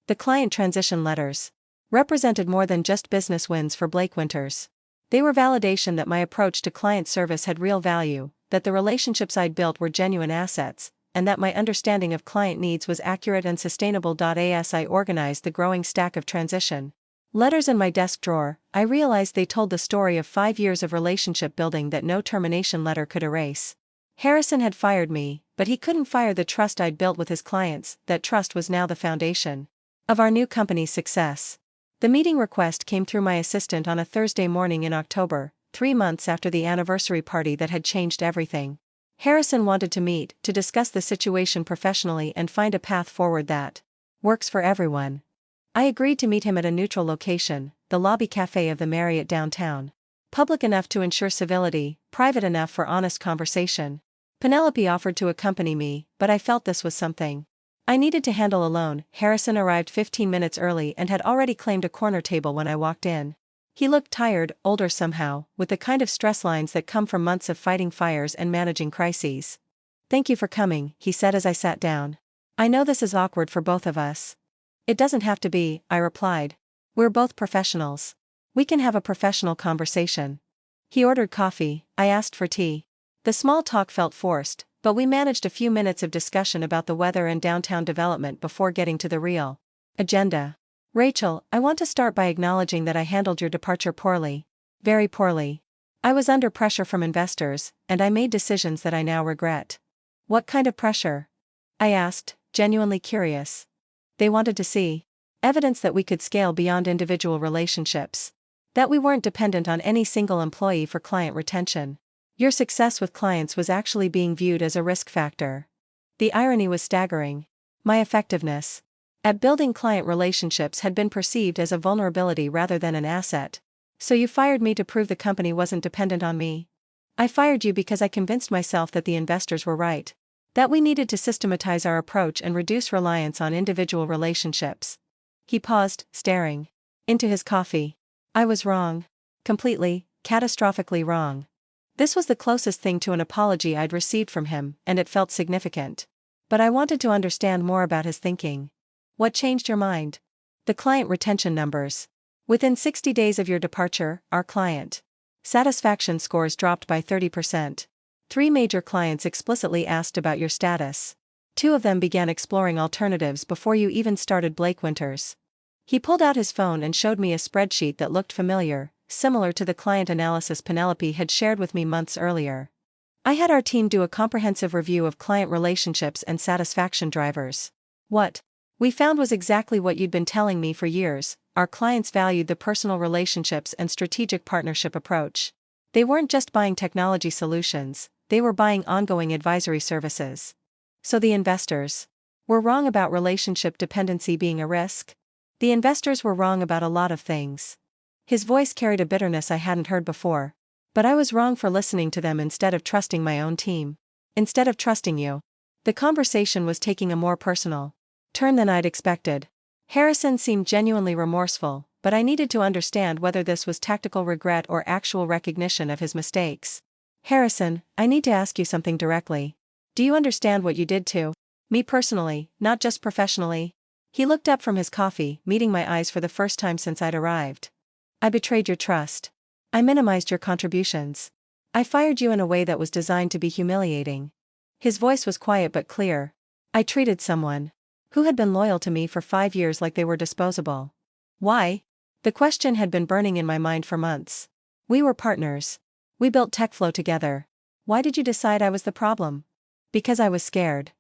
The client transition letters represented more than just business wins for Blake Winters. They were validation that my approach to client service had real value, that the relationships I'd built were genuine assets, and that my understanding of client needs was accurate and sustainable. As I organized the growing stack of transition letters in my desk drawer, I realized they told the story of 5 years of relationship building that no termination letter could erase. Harrison had fired me, but he couldn't fire the trust I'd built with his clients. That trust was now the foundation of our new company's success. The meeting request came through my assistant on a Thursday morning in October, 3 months after the anniversary party that had changed everything. Harrison wanted to meet, to discuss the situation professionally and find a path forward that works for everyone. I agreed to meet him at a neutral location, the lobby cafe of the Marriott downtown. Public enough to ensure civility, private enough for honest conversation. Penelope offered to accompany me, but I felt this was something I needed to handle alone. Harrison arrived 15 minutes early and had already claimed a corner table when I walked in. He looked tired, older somehow, with the kind of stress lines that come from months of fighting fires and managing crises. "Thank you for coming," he said as I sat down. "I know this is awkward for both of us." "It doesn't have to be," I replied. "We're both professionals. We can have a professional conversation." He ordered coffee, I asked for tea. The small talk felt forced, but we managed a few minutes of discussion about the weather and downtown development before getting to the real agenda. "Rachel, I want to start by acknowledging that I handled your departure poorly. Very poorly. I was under pressure from investors, and I made decisions that I now regret." "What kind of pressure?" I asked, genuinely curious. "They wanted to see evidence that we could scale beyond individual relationships. That we weren't dependent on any single employee for client retention. Your success with clients was actually being viewed as a risk factor." The irony was staggering. My effectiveness at building client relationships had been perceived as a vulnerability rather than an asset. "So you fired me to prove the company wasn't dependent on me?" "I fired you because I convinced myself that the investors were right. That we needed to systematize our approach and reduce reliance on individual relationships." He paused, staring into his coffee. "I was wrong. Completely, catastrophically wrong." This was the closest thing to an apology I'd received from him, and it felt significant. But I wanted to understand more about his thinking. "What changed your mind?" "The client retention numbers. Within 60 days of your departure, our client satisfaction scores dropped by 30%. 3 major clients explicitly asked about your status. 2 of them began exploring alternatives before you even started Blake Winters." He pulled out his phone and showed me a spreadsheet that looked familiar, similar to the client analysis Penelope had shared with me months earlier. "I had our team do a comprehensive review of client relationships and satisfaction drivers. What we found was exactly what you'd been telling me for years. Our clients valued the personal relationships and strategic partnership approach. They weren't just buying technology solutions, they were buying ongoing advisory services." "So the investors were wrong about relationship dependency being a risk?" "The investors were wrong about a lot of things." His voice carried a bitterness I hadn't heard before. But I was wrong for listening to them instead of trusting my own team. Instead of trusting you. The conversation was taking a more personal turn than I'd expected. Harrison seemed genuinely remorseful, but I needed to understand whether this was tactical regret or actual recognition of his mistakes. Harrison, I need to ask you something directly. Do you understand what you did to me personally, not just professionally? He looked up from his coffee, meeting my eyes for the first time since I'd arrived. I betrayed your trust. I minimized your contributions. I fired you in a way that was designed to be humiliating. His voice was quiet but clear. I treated someone who had been loyal to me for 5 years like they were disposable. Why? The question had been burning in my mind for months. We were partners. We built TechFlow together. Why did you decide I was the problem? Because I was scared.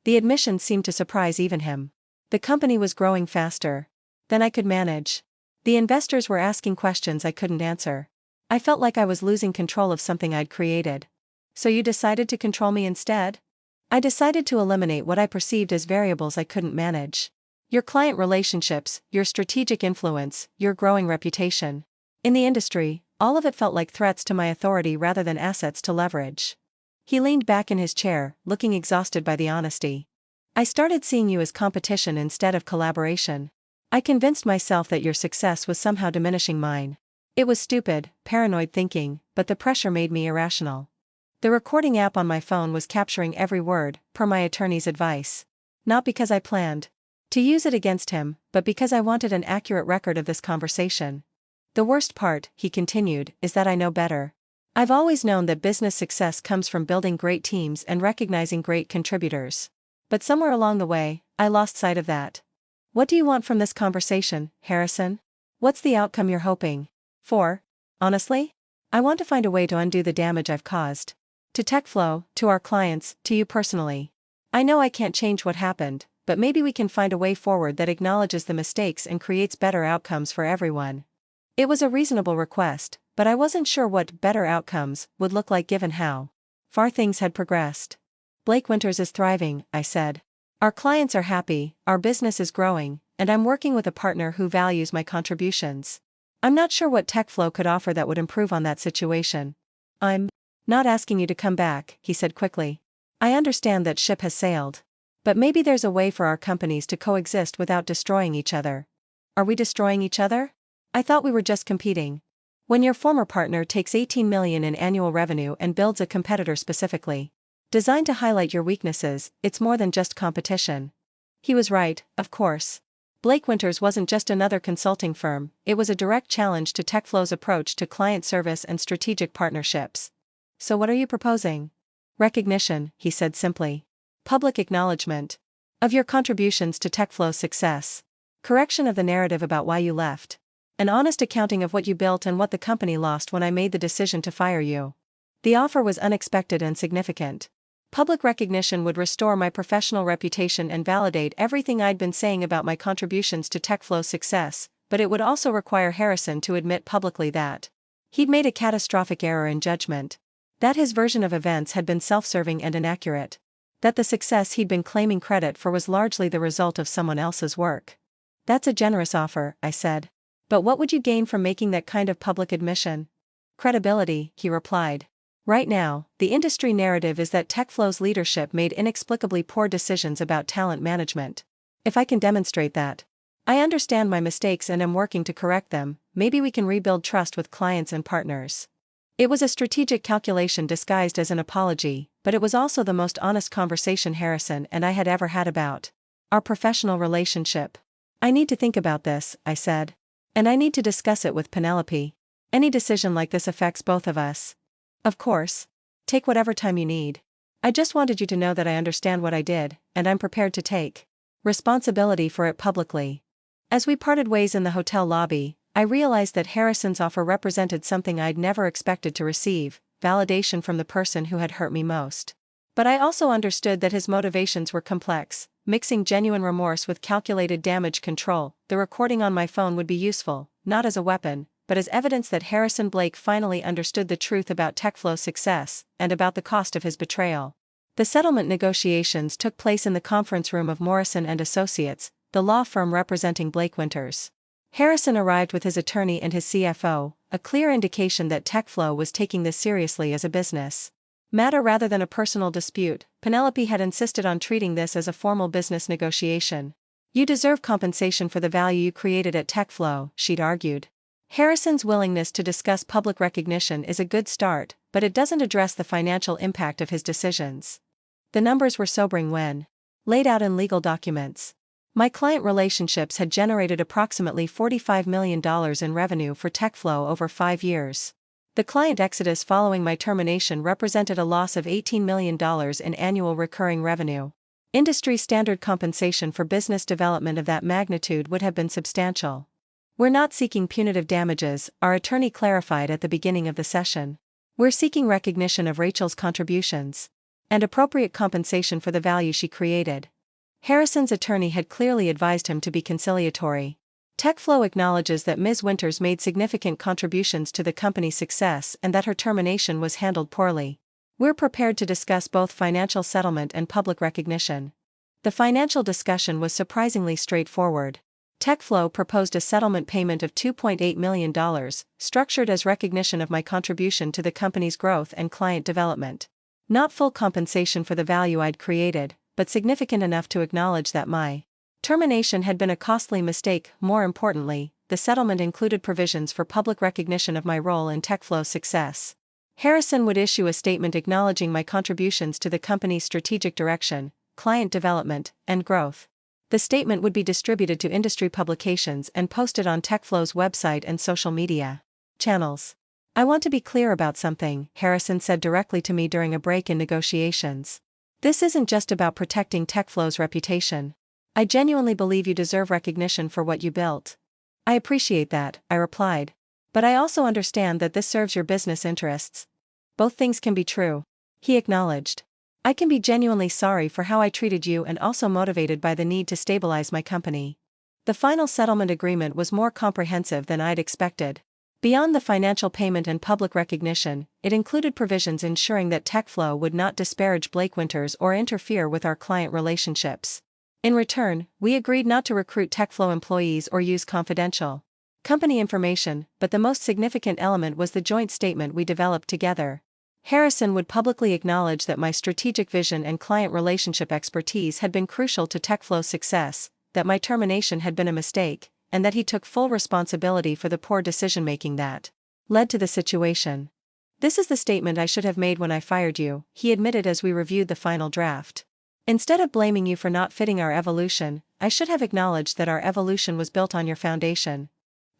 The admission seemed to surprise even him. The company was growing faster than I could manage. The investors were asking questions I couldn't answer. I felt like I was losing control of something I'd created. So you decided to control me instead? I decided to eliminate what I perceived as variables I couldn't manage. Your client relationships, your strategic influence, your growing reputation. In the industry, all of it felt like threats to my authority rather than assets to leverage. He leaned back in his chair, looking exhausted by the honesty. I started seeing you as competition instead of collaboration. I convinced myself that your success was somehow diminishing mine. It was stupid, paranoid thinking, but the pressure made me irrational. The recording app on my phone was capturing every word, per my attorney's advice. Not because I planned to use it against him, but because I wanted an accurate record of this conversation. The worst part, he continued, is that I know better. I've always known that business success comes from building great teams and recognizing great contributors. But somewhere along the way, I lost sight of that. What do you want from this conversation, Harrison? What's the outcome you're hoping for? Honestly? I want to find a way to undo the damage I've caused. To TechFlow, to our clients, to you personally. I know I can't change what happened, but maybe we can find a way forward that acknowledges the mistakes and creates better outcomes for everyone. It was a reasonable request, but I wasn't sure what better outcomes would look like given how far things had progressed. Blake Winters is thriving, I said. Our clients are happy, our business is growing, and I'm working with a partner who values my contributions. I'm not sure what TechFlow could offer that would improve on that situation. I'm not asking you to come back, he said quickly. I understand that ship has sailed. But maybe there's a way for our companies to coexist without destroying each other. Are we destroying each other? I thought we were just competing. When your former partner takes $18 million in annual revenue and builds a competitor specifically designed to highlight your weaknesses, it's more than just competition. He was right, of course. Blake Winters wasn't just another consulting firm, it was a direct challenge to TechFlow's approach to client service and strategic partnerships. So what are you proposing? Recognition, he said simply. Public acknowledgement of your contributions to TechFlow's success. Correction of the narrative about why you left. An honest accounting of what you built and what the company lost when I made the decision to fire you. The offer was unexpected and significant. Public recognition would restore my professional reputation and validate everything I'd been saying about my contributions to TechFlow's success, but it would also require Harrison to admit publicly that he'd made a catastrophic error in judgment. That his version of events had been self-serving and inaccurate. That the success he'd been claiming credit for was largely the result of someone else's work. That's a generous offer, I said. But what would you gain from making that kind of public admission? Credibility, he replied. Right now, the industry narrative is that TechFlow's leadership made inexplicably poor decisions about talent management. If I can demonstrate that I understand my mistakes and am working to correct them, maybe we can rebuild trust with clients and partners. It was a strategic calculation disguised as an apology, but it was also the most honest conversation Harrison and I had ever had about our professional relationship. I need to think about this, I said. And I need to discuss it with Penelope. Any decision like this affects both of us. Of course. Take whatever time you need. I just wanted you to know that I understand what I did, and I'm prepared to take responsibility for it publicly. As we parted ways in the hotel lobby, I realized that Harrison's offer represented something I'd never expected to receive, validation from the person who had hurt me most. But I also understood that his motivations were complex, mixing genuine remorse with calculated damage control. The recording on my phone would be useful, not as a weapon, but as evidence that Harrison Blake finally understood the truth about TechFlow's success, and about the cost of his betrayal. The settlement negotiations took place in the conference room of Morrison & Associates, the law firm representing Blake Winters. Harrison arrived with his attorney and his CFO, a clear indication that TechFlow was taking this seriously as a business matter rather than a personal dispute. Penelope had insisted on treating this as a formal business negotiation. "You deserve compensation for the value you created at TechFlow," she'd argued. Harrison's willingness to discuss public recognition is a good start, but it doesn't address the financial impact of his decisions. The numbers were sobering when laid out in legal documents. My client relationships had generated approximately $45 million in revenue for TechFlow over 5 years. The client exodus following my termination represented a loss of $18 million in annual recurring revenue. Industry standard compensation for business development of that magnitude would have been substantial. "We're not seeking punitive damages," our attorney clarified at the beginning of the session. "We're seeking recognition of Rachel's contributions and appropriate compensation for the value she created." Harrison's attorney had clearly advised him to be conciliatory. TechFlow acknowledges that Ms. Winters made significant contributions to the company's success and that her termination was handled poorly. "We're prepared to discuss both financial settlement and public recognition." The financial discussion was surprisingly straightforward. TechFlow proposed a settlement payment of $2.8 million, structured as recognition of my contribution to the company's growth and client development. Not full compensation for the value I'd created, but significant enough to acknowledge that my termination had been a costly mistake. More importantly, the settlement included provisions for public recognition of my role in TechFlow's success. Harrison would issue a statement acknowledging my contributions to the company's strategic direction, client development, and growth. The statement would be distributed to industry publications and posted on TechFlow's website and social media channels. "I want to be clear about something," Harrison said directly to me during a break in negotiations. "This isn't just about protecting TechFlow's reputation. I genuinely believe you deserve recognition for what you built." "I appreciate that," I replied. "But I also understand that this serves your business interests." "Both things can be true," he acknowledged. "I can be genuinely sorry for how I treated you and also motivated by the need to stabilize my company." The final settlement agreement was more comprehensive than I'd expected. Beyond the financial payment and public recognition, it included provisions ensuring that TechFlow would not disparage Blake Winters or interfere with our client relationships. In return, we agreed not to recruit TechFlow employees or use confidential company information, but the most significant element was the joint statement we developed together. Harrison would publicly acknowledge that my strategic vision and client relationship expertise had been crucial to TechFlow's success, that my termination had been a mistake, and that he took full responsibility for the poor decision-making that led to the situation. "This is the statement I should have made when I fired you," he admitted as we reviewed the final draft. "Instead of blaming you for not fitting our evolution, I should have acknowledged that our evolution was built on your foundation."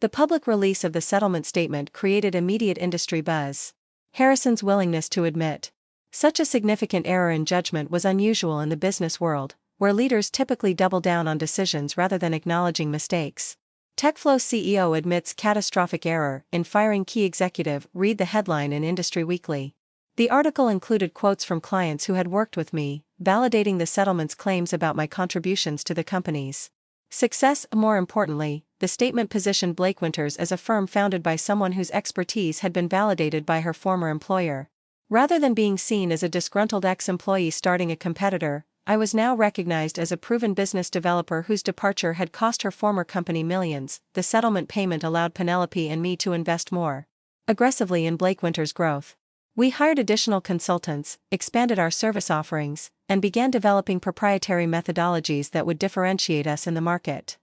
The public release of the settlement statement created immediate industry buzz. Harrison's willingness to admit such a significant error in judgment was unusual in the business world, where leaders typically double down on decisions rather than acknowledging mistakes. TechFlow CEO admits catastrophic error in firing key executive, read the headline in Industry Weekly. The article included quotes from clients who had worked with me, validating the settlement's claims about my contributions to the company's success. More importantly, the statement positioned Blake Winters as a firm founded by someone whose expertise had been validated by her former employer. Rather than being seen as a disgruntled ex-employee starting a competitor, I was now recognized as a proven business developer whose departure had cost her former company millions. The settlement payment allowed Penelope and me to invest more aggressively in Blake Winters' growth. We hired additional consultants, expanded our service offerings, and began developing proprietary methodologies that would differentiate us in the market.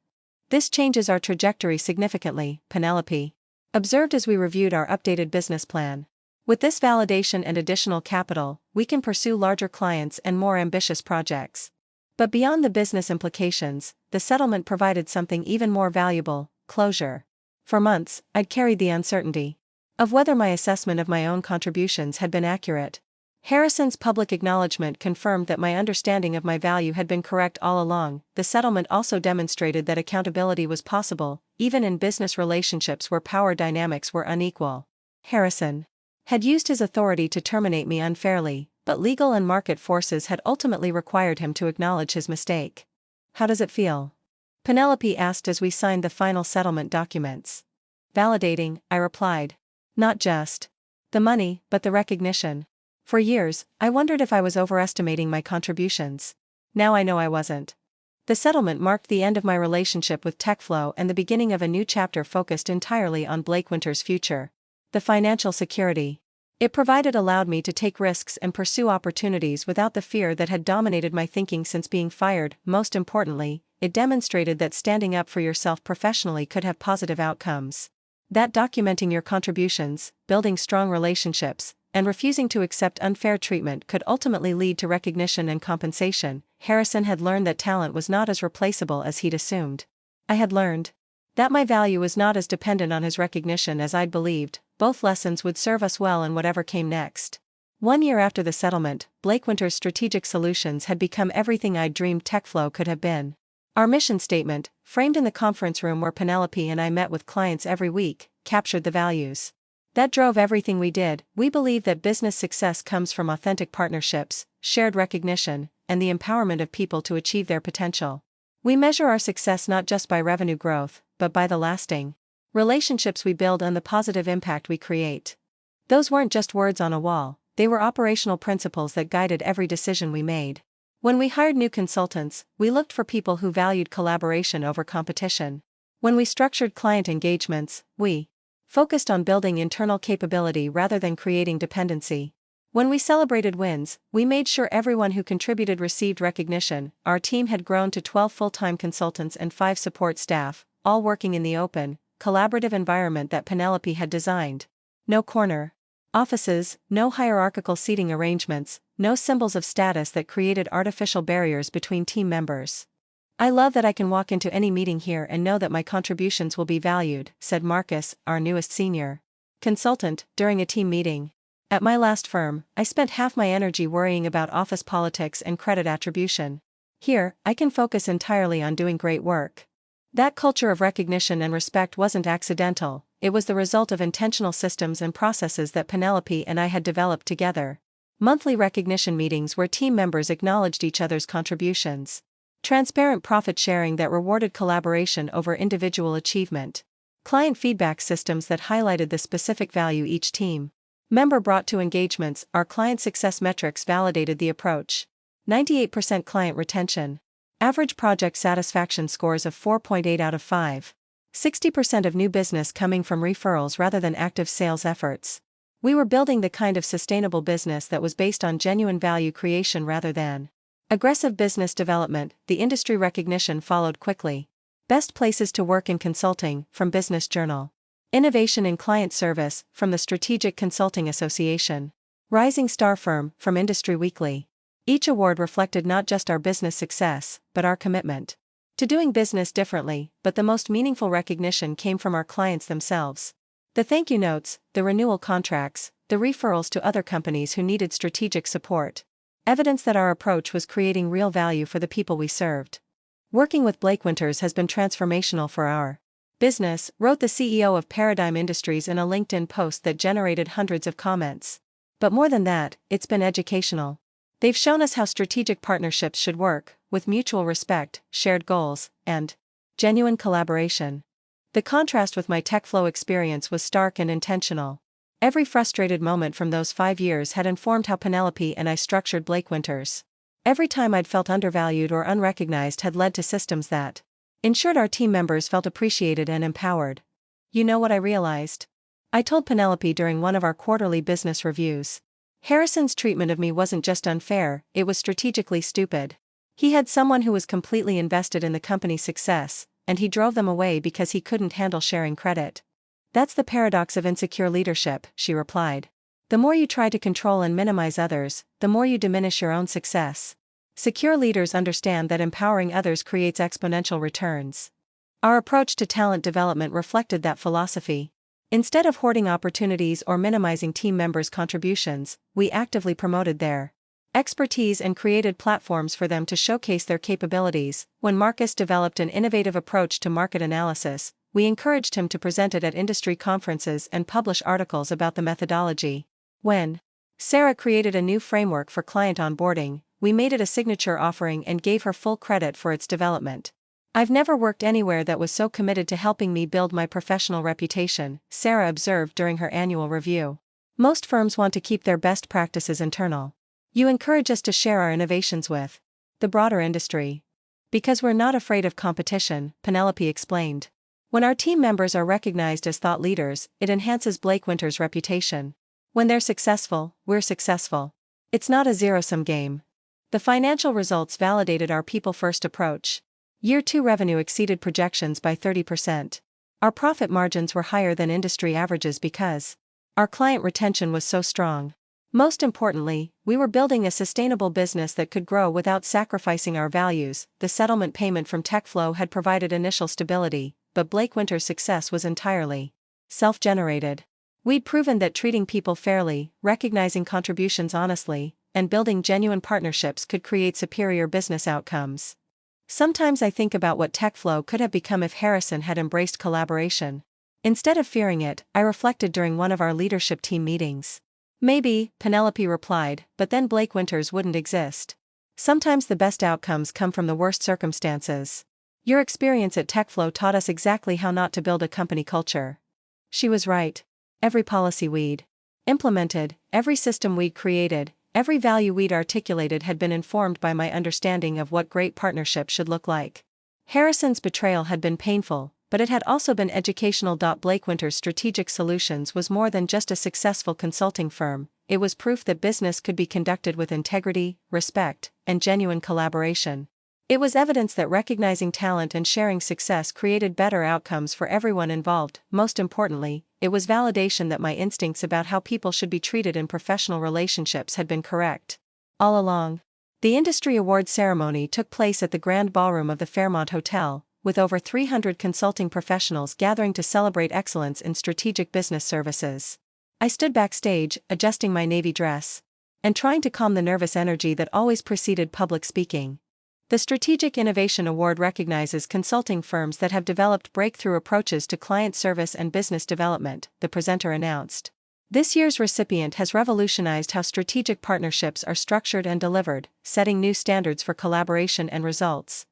"This changes our trajectory significantly," Penelope observed as we reviewed our updated business plan. "With this validation and additional capital, we can pursue larger clients and more ambitious projects." But beyond the business implications, the settlement provided something even more valuable: closure. For months, I'd carried the uncertainty of whether my assessment of my own contributions had been accurate. Harrison's public acknowledgement confirmed that my understanding of my value had been correct all along. The settlement also demonstrated that accountability was possible, even in business relationships where power dynamics were unequal. Harrison had used his authority to terminate me unfairly, but legal and market forces had ultimately required him to acknowledge his mistake. "How does it feel?" Penelope asked as we signed the final settlement documents. "Validating," I replied. "Not just the money, but the recognition. For years, I wondered if I was overestimating my contributions. Now I know I wasn't." The settlement marked the end of my relationship with TechFlow and the beginning of a new chapter focused entirely on Blake Winter's future. The financial security it provided allowed me to take risks and pursue opportunities without the fear that had dominated my thinking since being fired. Most importantly, it demonstrated that standing up for yourself professionally could have positive outcomes. That documenting your contributions, building strong relationships, and refusing to accept unfair treatment could ultimately lead to recognition and compensation. Harrison had learned that talent was not as replaceable as he'd assumed. I had learned that my value was not as dependent on his recognition as I'd believed. Both lessons would serve us well in whatever came next. 1 year after the settlement, Blake Winter's strategic solutions had become everything I'd dreamed TechFlow could have been. Our mission statement, framed in the conference room where Penelope and I met with clients every week, captured the values that drove everything we did. We believe that business success comes from authentic partnerships, shared recognition, and the empowerment of people to achieve their potential. We measure our success not just by revenue growth, but by the lasting relationships we build and the positive impact we create. Those weren't just words on a wall, they were operational principles that guided every decision we made. When we hired new consultants, we looked for people who valued collaboration over competition. When we structured client engagements, we focused on building internal capability rather than creating dependency. When we celebrated wins, we made sure everyone who contributed received recognition. Our team had grown to 12 full-time consultants and 5 support staff, all working in the open, collaborative environment that Penelope had designed. No corner offices, no hierarchical seating arrangements, no symbols of status that created artificial barriers between team members. I love that I can walk into any meeting here and know that my contributions will be valued, said Marcus, our newest senior consultant, during a team meeting. At my last firm, I spent half my energy worrying about office politics and credit attribution. Here, I can focus entirely on doing great work. That culture of recognition and respect wasn't accidental, it was the result of intentional systems and processes that Penelope and I had developed together. Monthly recognition meetings where team members acknowledged each other's contributions. Transparent profit sharing that rewarded collaboration over individual achievement. Client feedback systems that highlighted the specific value each team member brought to engagements. Our client success metrics validated the approach. 98% client retention. Average project satisfaction scores of 4.8 out of 5. 60% of new business coming from referrals rather than active sales efforts. We were building the kind of sustainable business that was based on genuine value creation rather than aggressive business development. The industry recognition followed quickly. Best places to work in consulting, from Business Journal. Innovation in client service, from the Strategic Consulting Association. Rising Star Firm, from Industry Weekly. Each award reflected not just our business success, but our commitment to doing business differently. But the most meaningful recognition came from our clients themselves. The thank you notes, the renewal contracts, the referrals to other companies who needed strategic support. Evidence that our approach was creating real value for the people we served. Working with Blake Winters has been transformational for our business, wrote the CEO of Paradigm Industries in a LinkedIn post that generated hundreds of comments. But more than that, it's been educational. They've shown us how strategic partnerships should work, with mutual respect, shared goals, and genuine collaboration. The contrast with my TechFlow experience was stark and intentional. Every frustrated moment from those 5 years had informed how Penelope and I structured Blake Winters. Every time I'd felt undervalued or unrecognized had led to systems that ensured our team members felt appreciated and empowered. You know what I realized? I told Penelope during one of our quarterly business reviews. Harrison's treatment of me wasn't just unfair, it was strategically stupid. He had someone who was completely invested in the company's success, and he drove them away because he couldn't handle sharing credit. That's the paradox of insecure leadership, she replied. The more you try to control and minimize others, the more you diminish your own success. Secure leaders understand that empowering others creates exponential returns. Our approach to talent development reflected that philosophy. Instead of hoarding opportunities or minimizing team members' contributions, we actively promoted their expertise and created platforms for them to showcase their capabilities. When Marcus developed an innovative approach to market analysis, we encouraged him to present it at industry conferences and publish articles about the methodology. When Sarah created a new framework for client onboarding, we made it a signature offering and gave her full credit for its development. I've never worked anywhere that was so committed to helping me build my professional reputation, Sarah observed during her annual review. Most firms want to keep their best practices internal. You encourage us to share our innovations with the broader industry. Because we're not afraid of competition, Penelope explained. When our team members are recognized as thought leaders, it enhances Blake Winter's reputation. When they're successful, we're successful. It's not a zero-sum game. The financial results validated our people-first approach. Year 2 revenue exceeded projections by 30%. Our profit margins were higher than industry averages because our client retention was so strong. Most importantly, we were building a sustainable business that could grow without sacrificing our values. The settlement payment from TechFlow had provided initial stability, but Blake Winter's success was entirely self-generated. We'd proven that treating people fairly, recognizing contributions honestly, and building genuine partnerships could create superior business outcomes. Sometimes I think about what TechFlow could have become if Harrison had embraced collaboration. Instead of fearing it, I reflected during one of our leadership team meetings. Maybe, Penelope replied, but then Blake Winters wouldn't exist. Sometimes the best outcomes come from the worst circumstances. Your experience at TechFlow taught us exactly how not to build a company culture. She was right. Every policy we'd implemented, every system we'd created, every value we'd articulated had been informed by my understanding of what great partnership should look like. Harrison's betrayal had been painful, but it had also been educational. Blake Winter's Strategic Solutions was more than just a successful consulting firm, it was proof that business could be conducted with integrity, respect, and genuine collaboration. It was evidence that recognizing talent and sharing success created better outcomes for everyone involved. Most importantly, it was validation that my instincts about how people should be treated in professional relationships had been correct all along. The industry awards ceremony took place at the Grand Ballroom of the Fairmont Hotel, with over 300 consulting professionals gathering to celebrate excellence in strategic business services. I stood backstage, adjusting my navy dress, and trying to calm the nervous energy that always preceded public speaking. The Strategic Innovation Award recognizes consulting firms that have developed breakthrough approaches to client service and business development, the presenter announced. This year's recipient has revolutionized how strategic partnerships are structured and delivered, setting new standards for collaboration and results.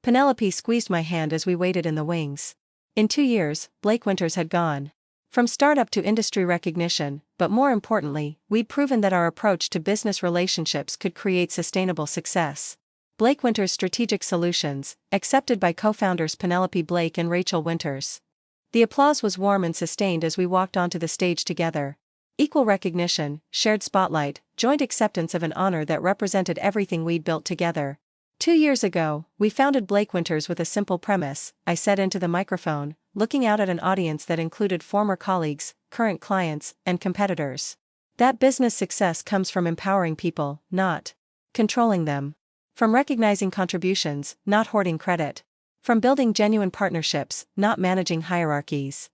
Penelope squeezed my hand as we waited in the wings. In 2 years, Blake Winters had gone from startup to industry recognition, but more importantly, we'd proven that our approach to business relationships could create sustainable success. Blake Winters Strategic Solutions, accepted by co-founders Penelope Blake and Rachel Winters. The applause was warm and sustained as we walked onto the stage together. Equal recognition, shared spotlight, joint acceptance of an honor that represented everything we'd built together. 2 years ago, we founded Blake Winters with a simple premise, I said into the microphone, looking out at an audience that included former colleagues, current clients, and competitors. That business success comes from empowering people, not controlling them. From recognizing contributions, not hoarding credit. From building genuine partnerships, not managing hierarchies.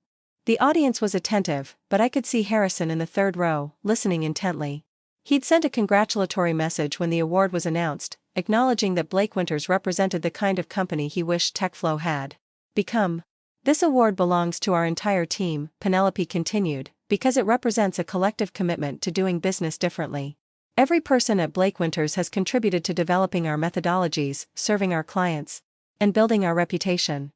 The audience was attentive, but I could see Harrison in the third row, listening intently. He'd sent a congratulatory message when the award was announced, acknowledging that Blake Winters represented the kind of company he wished TechFlow had become. This award belongs to our entire team, Penelope continued, because it represents a collective commitment to doing business differently. Every person at Blake Winters has contributed to developing our methodologies, serving our clients, and building our reputation.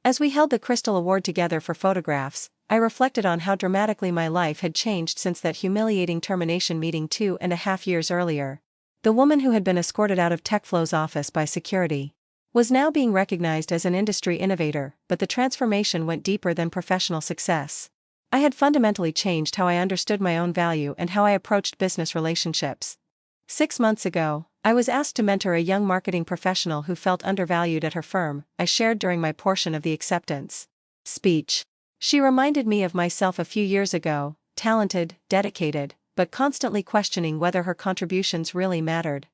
As we held the Crystal Award together for photographs, I reflected on how dramatically my life had changed since that humiliating termination meeting 2.5 years earlier. The woman who had been escorted out of TechFlow's office by security was now being recognized as an industry innovator, but the transformation went deeper than professional success. I had fundamentally changed how I understood my own value and how I approached business relationships. 6 months ago, I was asked to mentor a young marketing professional who felt undervalued at her firm, I shared during my portion of the acceptance speech. She reminded me of myself a few years ago, talented, dedicated, but constantly questioning whether her contributions really mattered.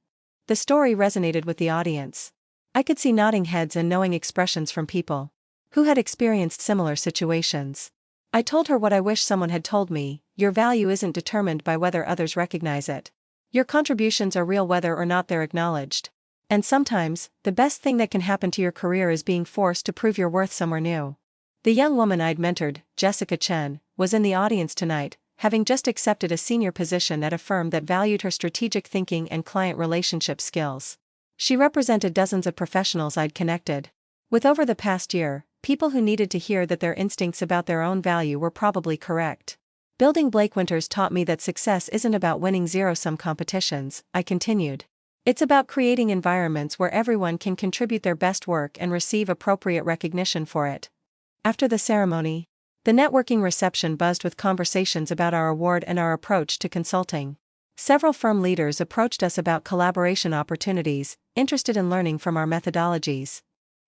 The story resonated with the audience. I could see nodding heads and knowing expressions from people who had experienced similar situations. I told her what I wish someone had told me, your value isn't determined by whether others recognize it. Your contributions are real whether or not they're acknowledged. And sometimes, the best thing that can happen to your career is being forced to prove your worth somewhere new. The young woman I'd mentored, Jessica Chen, was in the audience tonight, having just accepted a senior position at a firm that valued her strategic thinking and client relationship skills. She represented dozens of professionals I'd connected with over the past year, people who needed to hear that their instincts about their own value were probably correct. Building Blake Winters taught me that success isn't about winning zero-sum competitions, I continued. It's about creating environments where everyone can contribute their best work and receive appropriate recognition for it. After the ceremony, the networking reception buzzed with conversations about our award and our approach to consulting. Several firm leaders approached us about collaboration opportunities, interested in learning from our methodologies.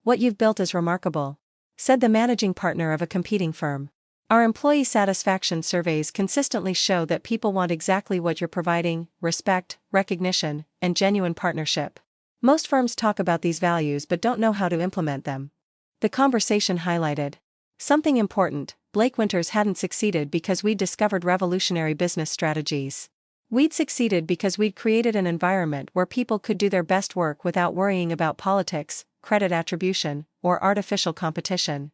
"What you've built is remarkable," said the managing partner of a competing firm. "Our employee satisfaction surveys consistently show that people want exactly what you're providing: respect, recognition, and genuine partnership. Most firms talk about these values but don't know how to implement them." The conversation highlighted something important: Blake Winters hadn't succeeded because we'd discovered revolutionary business strategies. We'd succeeded because we'd created an environment where people could do their best work without worrying about politics, credit attribution, or artificial competition.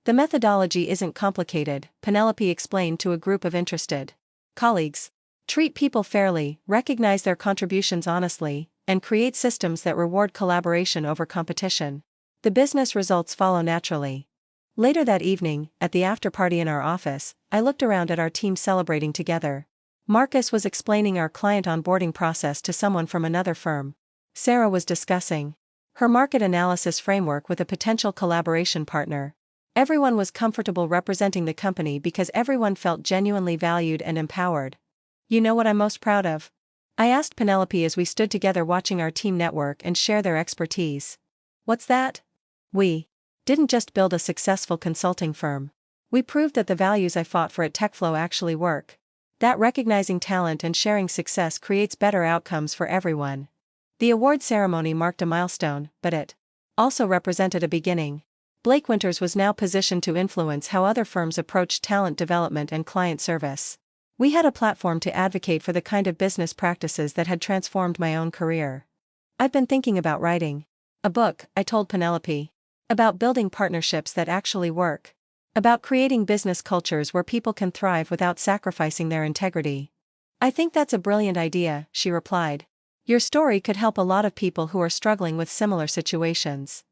"The methodology isn't complicated," Penelope explained to a group of interested colleagues. "Treat people fairly, recognize their contributions honestly, and create systems that reward collaboration over competition. The business results follow naturally." Later that evening, at the after-party in our office, I looked around at our team celebrating together. Marcus was explaining our client onboarding process to someone from another firm. Sarah was discussing her market analysis framework with a potential collaboration partner. Everyone was comfortable representing the company because everyone felt genuinely valued and empowered. "You know what I'm most proud of?" I asked Penelope as we stood together watching our team network and share their expertise. "What's that?" "We didn't just build a successful consulting firm. We proved that the values I fought for at TechFlow actually work. That recognizing talent and sharing success creates better outcomes for everyone." The award ceremony marked a milestone, but it also represented a beginning. Blake Winters was now positioned to influence how other firms approached talent development and client service. We had a platform to advocate for the kind of business practices that had transformed my own career. "I've been thinking about writing a book," I told Penelope. "About building partnerships that actually work. About creating business cultures where people can thrive without sacrificing their integrity." "I think that's a brilliant idea," she replied. "Your story could help a lot of people who are struggling with similar situations."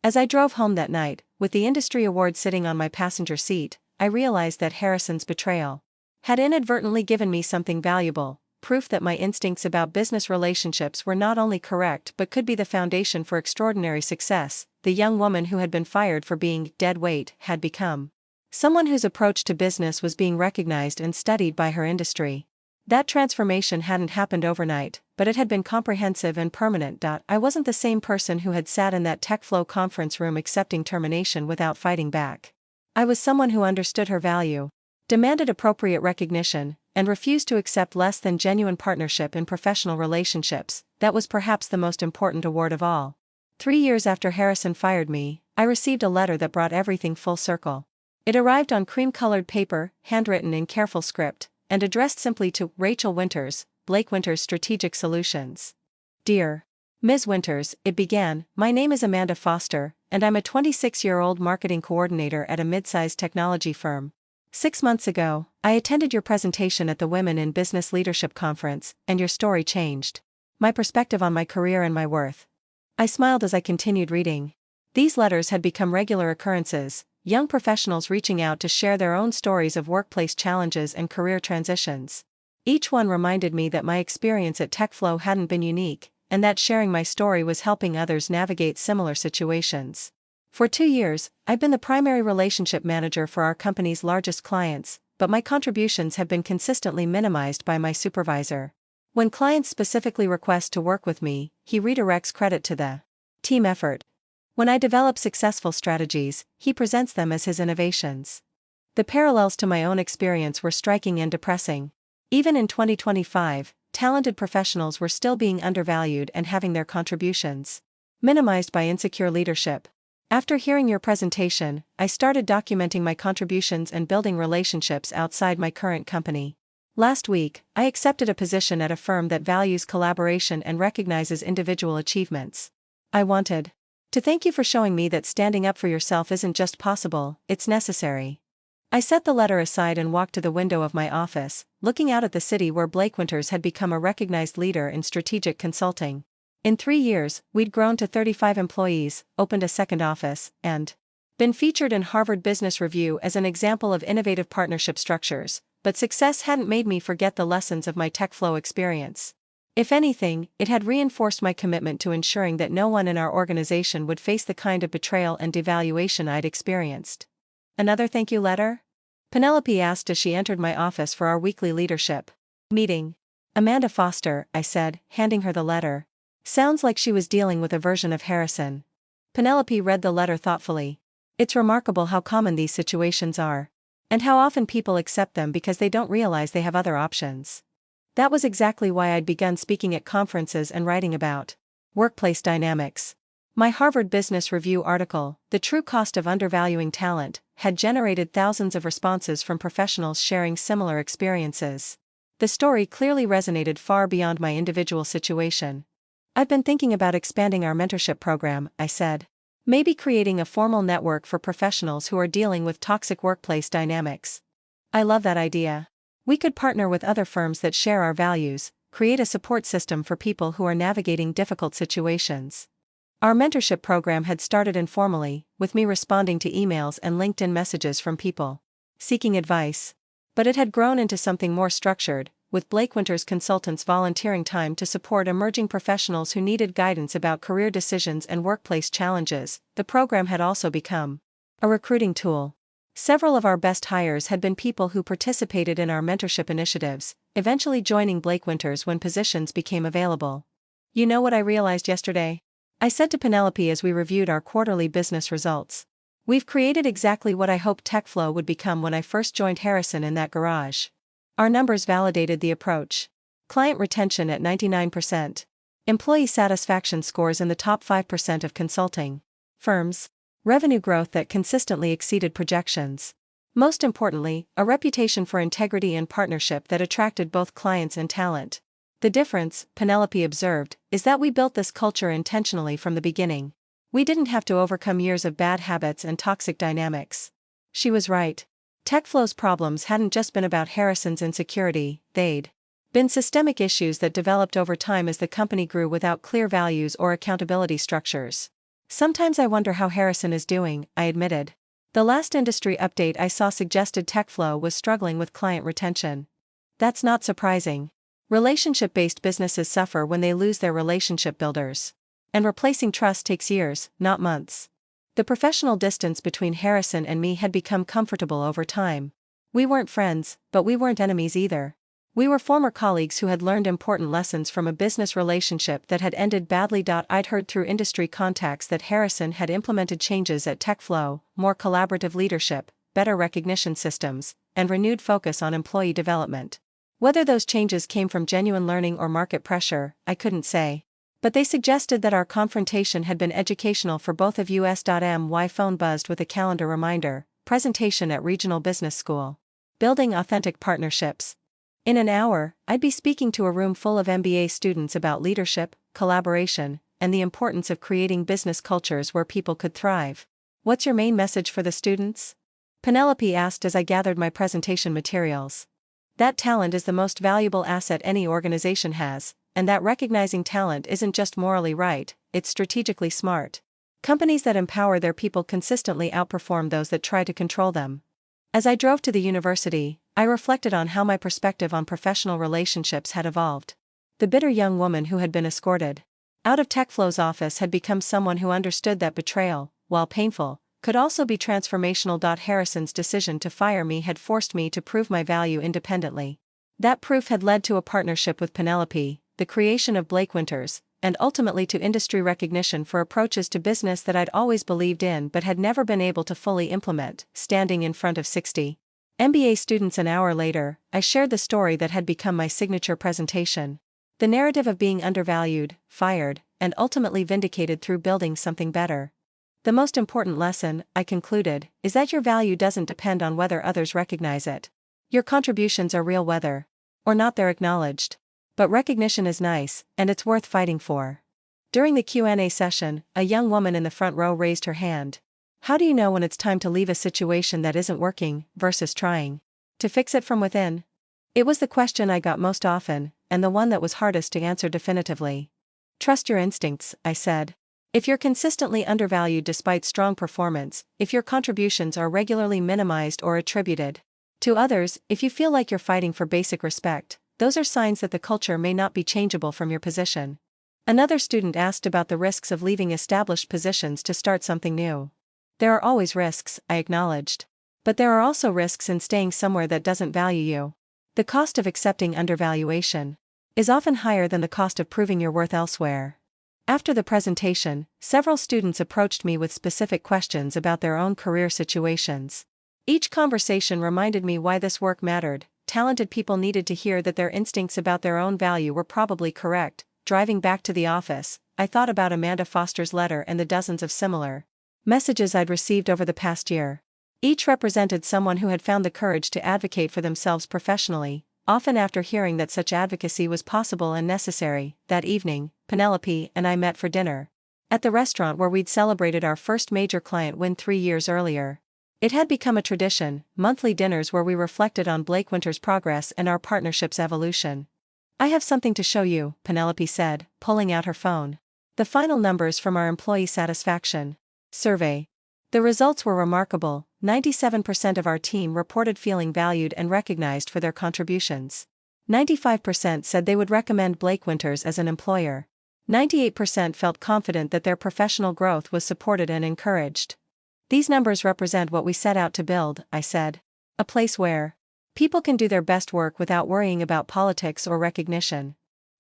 As I drove home that night, with the industry award sitting on my passenger seat, I realized that Harrison's betrayal had inadvertently given me something valuable: proof that my instincts about business relationships were not only correct but could be the foundation for extraordinary success. The young woman who had been fired for being dead weight had become someone whose approach to business was being recognized and studied by her industry. That transformation hadn't happened overnight, but it had been comprehensive and permanent. I wasn't the same person who had sat in that TechFlow conference room accepting termination without fighting back. I was someone who understood her value, demanded appropriate recognition, and refused to accept less than genuine partnership in professional relationships. That was perhaps the most important award of all. 3 years after Harrison fired me, I received a letter that brought everything full circle. It arrived on cream-colored paper, handwritten in careful script, and addressed simply to Rachel Winters, Blake Winters Strategic Solutions. "Dear Ms. Winters," it began, "my name is Amanda Foster, and I'm a 26-year-old marketing coordinator at a mid-sized technology firm. 6 months ago, I attended your presentation at the Women in Business Leadership Conference, and your story changed my perspective on my career and my worth." I smiled as I continued reading. These letters had become regular occurrences, young professionals reaching out to share their own stories of workplace challenges and career transitions. Each one reminded me that my experience at TechFlow hadn't been unique, and that sharing my story was helping others navigate similar situations. For 2 years, I've been the primary relationship manager for our company's largest clients, but my contributions have been consistently minimized by my supervisor. When clients specifically request to work with me, he redirects credit to the team effort. When I develop successful strategies, he presents them as his innovations. The parallels to my own experience were striking and depressing. Even in 2025, talented professionals were still being undervalued and having their contributions minimized by insecure leadership. After hearing your presentation, I started documenting my contributions and building relationships outside my current company. Last week, I accepted a position at a firm that values collaboration and recognizes individual achievements. I wanted to thank you for showing me that standing up for yourself isn't just possible, it's necessary. I set the letter aside and walked to the window of my office, looking out at the city where Blake Winters had become a recognized leader in strategic consulting. In 3 years, we'd grown to 35 employees, opened a second office, and been featured in Harvard Business Review as an example of innovative partnership structures. But success hadn't made me forget the lessons of my TechFlow experience. If anything, it had reinforced my commitment to ensuring that no one in our organization would face the kind of betrayal and devaluation I'd experienced. Another thank you letter? Penelope asked as she entered my office for our weekly leadership meeting. Amanda Foster, I said, handing her the letter. Sounds like she was dealing with a version of Harrison. Penelope read the letter thoughtfully. It's remarkable how common these situations are. And how often people accept them because they don't realize they have other options. That was exactly why I'd begun speaking at conferences and writing about workplace dynamics. My Harvard Business Review article, The True Cost of Undervaluing Talent, had generated thousands of responses from professionals sharing similar experiences. The story clearly resonated far beyond my individual situation. I've been thinking about expanding our mentorship program, I said. Maybe creating a formal network for professionals who are dealing with toxic workplace dynamics. I love that idea. We could partner with other firms that share our values, create a support system for people who are navigating difficult situations. Our mentorship program had started informally, with me responding to emails and LinkedIn messages from people seeking advice. But it had grown into something more structured, with Blake Winter's consultants volunteering time to support emerging professionals who needed guidance about career decisions and workplace challenges. The program had also become a recruiting tool. Several of our best hires had been people who participated in our mentorship initiatives, eventually joining Blake Winters when positions became available. You know what I realized yesterday? I said to Penelope as we reviewed our quarterly business results. We've created exactly what I hoped TechFlow would become when I first joined Harrison in that garage. Our numbers validated the approach. Client retention at 99%. Employee satisfaction scores in the top 5% of consulting firms. Revenue growth that consistently exceeded projections. Most importantly, a reputation for integrity and partnership that attracted both clients and talent. The difference, Penelope observed, is that we built this culture intentionally from the beginning. We didn't have to overcome years of bad habits and toxic dynamics. She was right. TechFlow's problems hadn't just been about Harrison's insecurity, they'd been systemic issues that developed over time as the company grew without clear values or accountability structures. Sometimes I wonder how Harrison is doing, I admitted. The last industry update I saw suggested TechFlow was struggling with client retention. That's not surprising. Relationship-based businesses suffer when they lose their relationship builders. And replacing trust takes years, not months. The professional distance between Harrison and me had become comfortable over time. We weren't friends, but we weren't enemies either. We were former colleagues who had learned important lessons from a business relationship that had ended badly. I'd heard through industry contacts that Harrison had implemented changes at TechFlow, more collaborative leadership, better recognition systems, and renewed focus on employee development. Whether those changes came from genuine learning or market pressure, I couldn't say. But they suggested that our confrontation had been educational for both of us. My phone buzzed with a calendar reminder, presentation at Regional Business School. Building authentic partnerships. In an hour, I'd be speaking to a room full of MBA students about leadership, collaboration, and the importance of creating business cultures where people could thrive. What's your main message for the students? Penelope asked as I gathered my presentation materials. That talent is the most valuable asset any organization has, and that recognizing talent isn't just morally right, it's strategically smart. Companies that empower their people consistently outperform those that try to control them. As I drove to the university, I reflected on how my perspective on professional relationships had evolved. The bitter young woman who had been escorted out of TechFlow's office had become someone who understood that betrayal, while painful, could also be transformational. Harrison's decision to fire me had forced me to prove my value independently. That proof had led to a partnership with Penelope, the creation of Blake Winters, and ultimately to industry recognition for approaches to business that I'd always believed in but had never been able to fully implement. Standing in front of 60 MBA students an hour later, I shared the story that had become my signature presentation. The narrative of being undervalued, fired, and ultimately vindicated through building something better. The most important lesson, I concluded, is that your value doesn't depend on whether others recognize it. Your contributions are real whether or not they're acknowledged. But recognition is nice, and it's worth fighting for. During the Q&A session, a young woman in the front row raised her hand. How do you know when it's time to leave a situation that isn't working, versus trying to fix it from within? It was the question I got most often, and the one that was hardest to answer definitively. Trust your instincts, I said. If you're consistently undervalued despite strong performance, if your contributions are regularly minimized or attributed to others, if you feel like you're fighting for basic respect, those are signs that the culture may not be changeable from your position. Another student asked about the risks of leaving established positions to start something new. There are always risks, I acknowledged. But there are also risks in staying somewhere that doesn't value you. The cost of accepting undervaluation is often higher than the cost of proving your worth elsewhere. After the presentation, several students approached me with specific questions about their own career situations. Each conversation reminded me why this work mattered. Talented people needed to hear that their instincts about their own value were probably correct. Driving back to the office, I thought about Amanda Foster's letter and the dozens of similar messages I'd received over the past year. Each represented someone who had found the courage to advocate for themselves professionally, often after hearing that such advocacy was possible and necessary. That evening, Penelope and I met for dinner at the restaurant where we'd celebrated our first major client win 3 years earlier. It had become a tradition, monthly dinners where we reflected on Blake Winter's progress and our partnership's evolution. "I have something to show you," Penelope said, pulling out her phone. The final numbers from our employee satisfaction survey. The results were remarkable. 97% of our team reported feeling valued and recognized for their contributions. 95% said they would recommend Blake Winters as an employer. 98% felt confident that their professional growth was supported and encouraged. "These numbers represent what we set out to build," I said. "A place where people can do their best work without worrying about politics or recognition."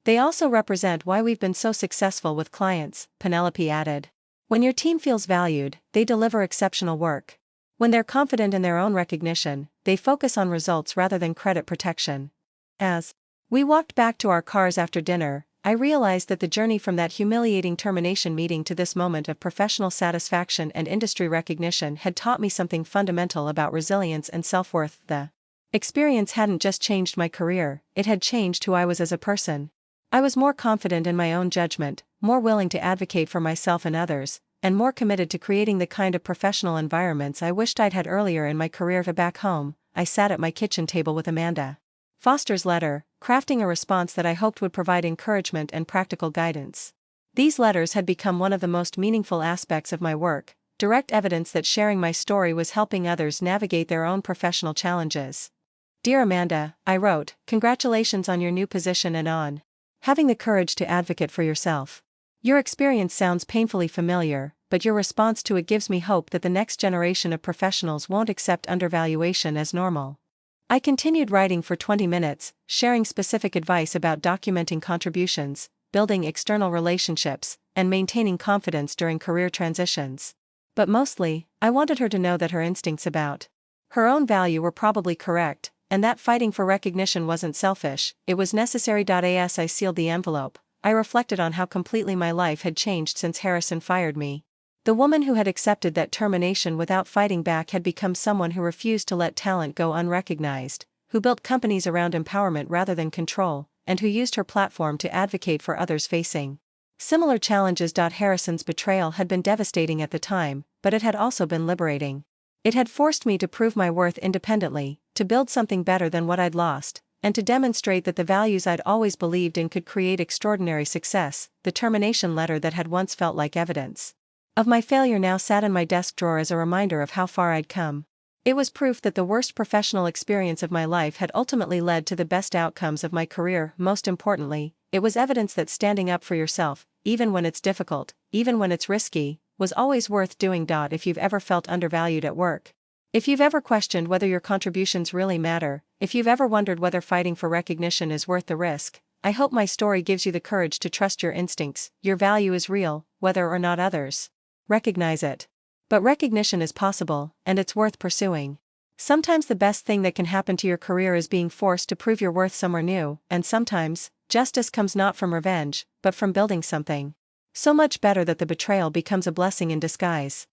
"They also represent why we've been so successful with clients," Penelope added. "When your team feels valued, they deliver exceptional work. When they're confident in their own recognition, they focus on results rather than credit protection." As we walked back to our cars after dinner, I realized that the journey from that humiliating termination meeting to this moment of professional satisfaction and industry recognition had taught me something fundamental about resilience and self-worth. The experience hadn't just changed my career, it had changed who I was as a person. I was more confident in my own judgment, more willing to advocate for myself and others, and more committed to creating the kind of professional environments I wished I'd had earlier in my career. Back home, I sat at my kitchen table with Amanda Foster's letter, crafting a response that I hoped would provide encouragement and practical guidance. These letters had become one of the most meaningful aspects of my work, direct evidence that sharing my story was helping others navigate their own professional challenges. "Dear Amanda," I wrote, "congratulations on your new position and on having the courage to advocate for yourself. Your experience sounds painfully familiar, but your response to it gives me hope that the next generation of professionals won't accept undervaluation as normal." I continued writing for 20 minutes, sharing specific advice about documenting contributions, building external relationships, and maintaining confidence during career transitions. But mostly, I wanted her to know that her instincts about her own value were probably correct, and that fighting for recognition wasn't selfish, it was necessary. As I sealed the envelope, I reflected on how completely my life had changed since Harrison fired me. The woman who had accepted that termination without fighting back had become someone who refused to let talent go unrecognized, who built companies around empowerment rather than control, and who used her platform to advocate for others facing similar challenges. Harrison's betrayal had been devastating at the time, but it had also been liberating. It had forced me to prove my worth independently, to build something better than what I'd lost, and to demonstrate that the values I'd always believed in could create extraordinary success. The termination letter that had once felt like evidence of my failure now sat in my desk drawer as a reminder of how far I'd come. It was proof that the worst professional experience of my life had ultimately led to the best outcomes of my career. Most importantly, it was evidence that standing up for yourself, even when it's difficult, even when it's risky, was always worth doing. If you've ever felt undervalued at work, if you've ever questioned whether your contributions really matter, if you've ever wondered whether fighting for recognition is worth the risk, I hope my story gives you the courage to trust your instincts. Your value is real, whether or not others recognize it. But recognition is possible, and it's worth pursuing. Sometimes the best thing that can happen to your career is being forced to prove your worth somewhere new, and sometimes, justice comes not from revenge, but from building something so much better that the betrayal becomes a blessing in disguise.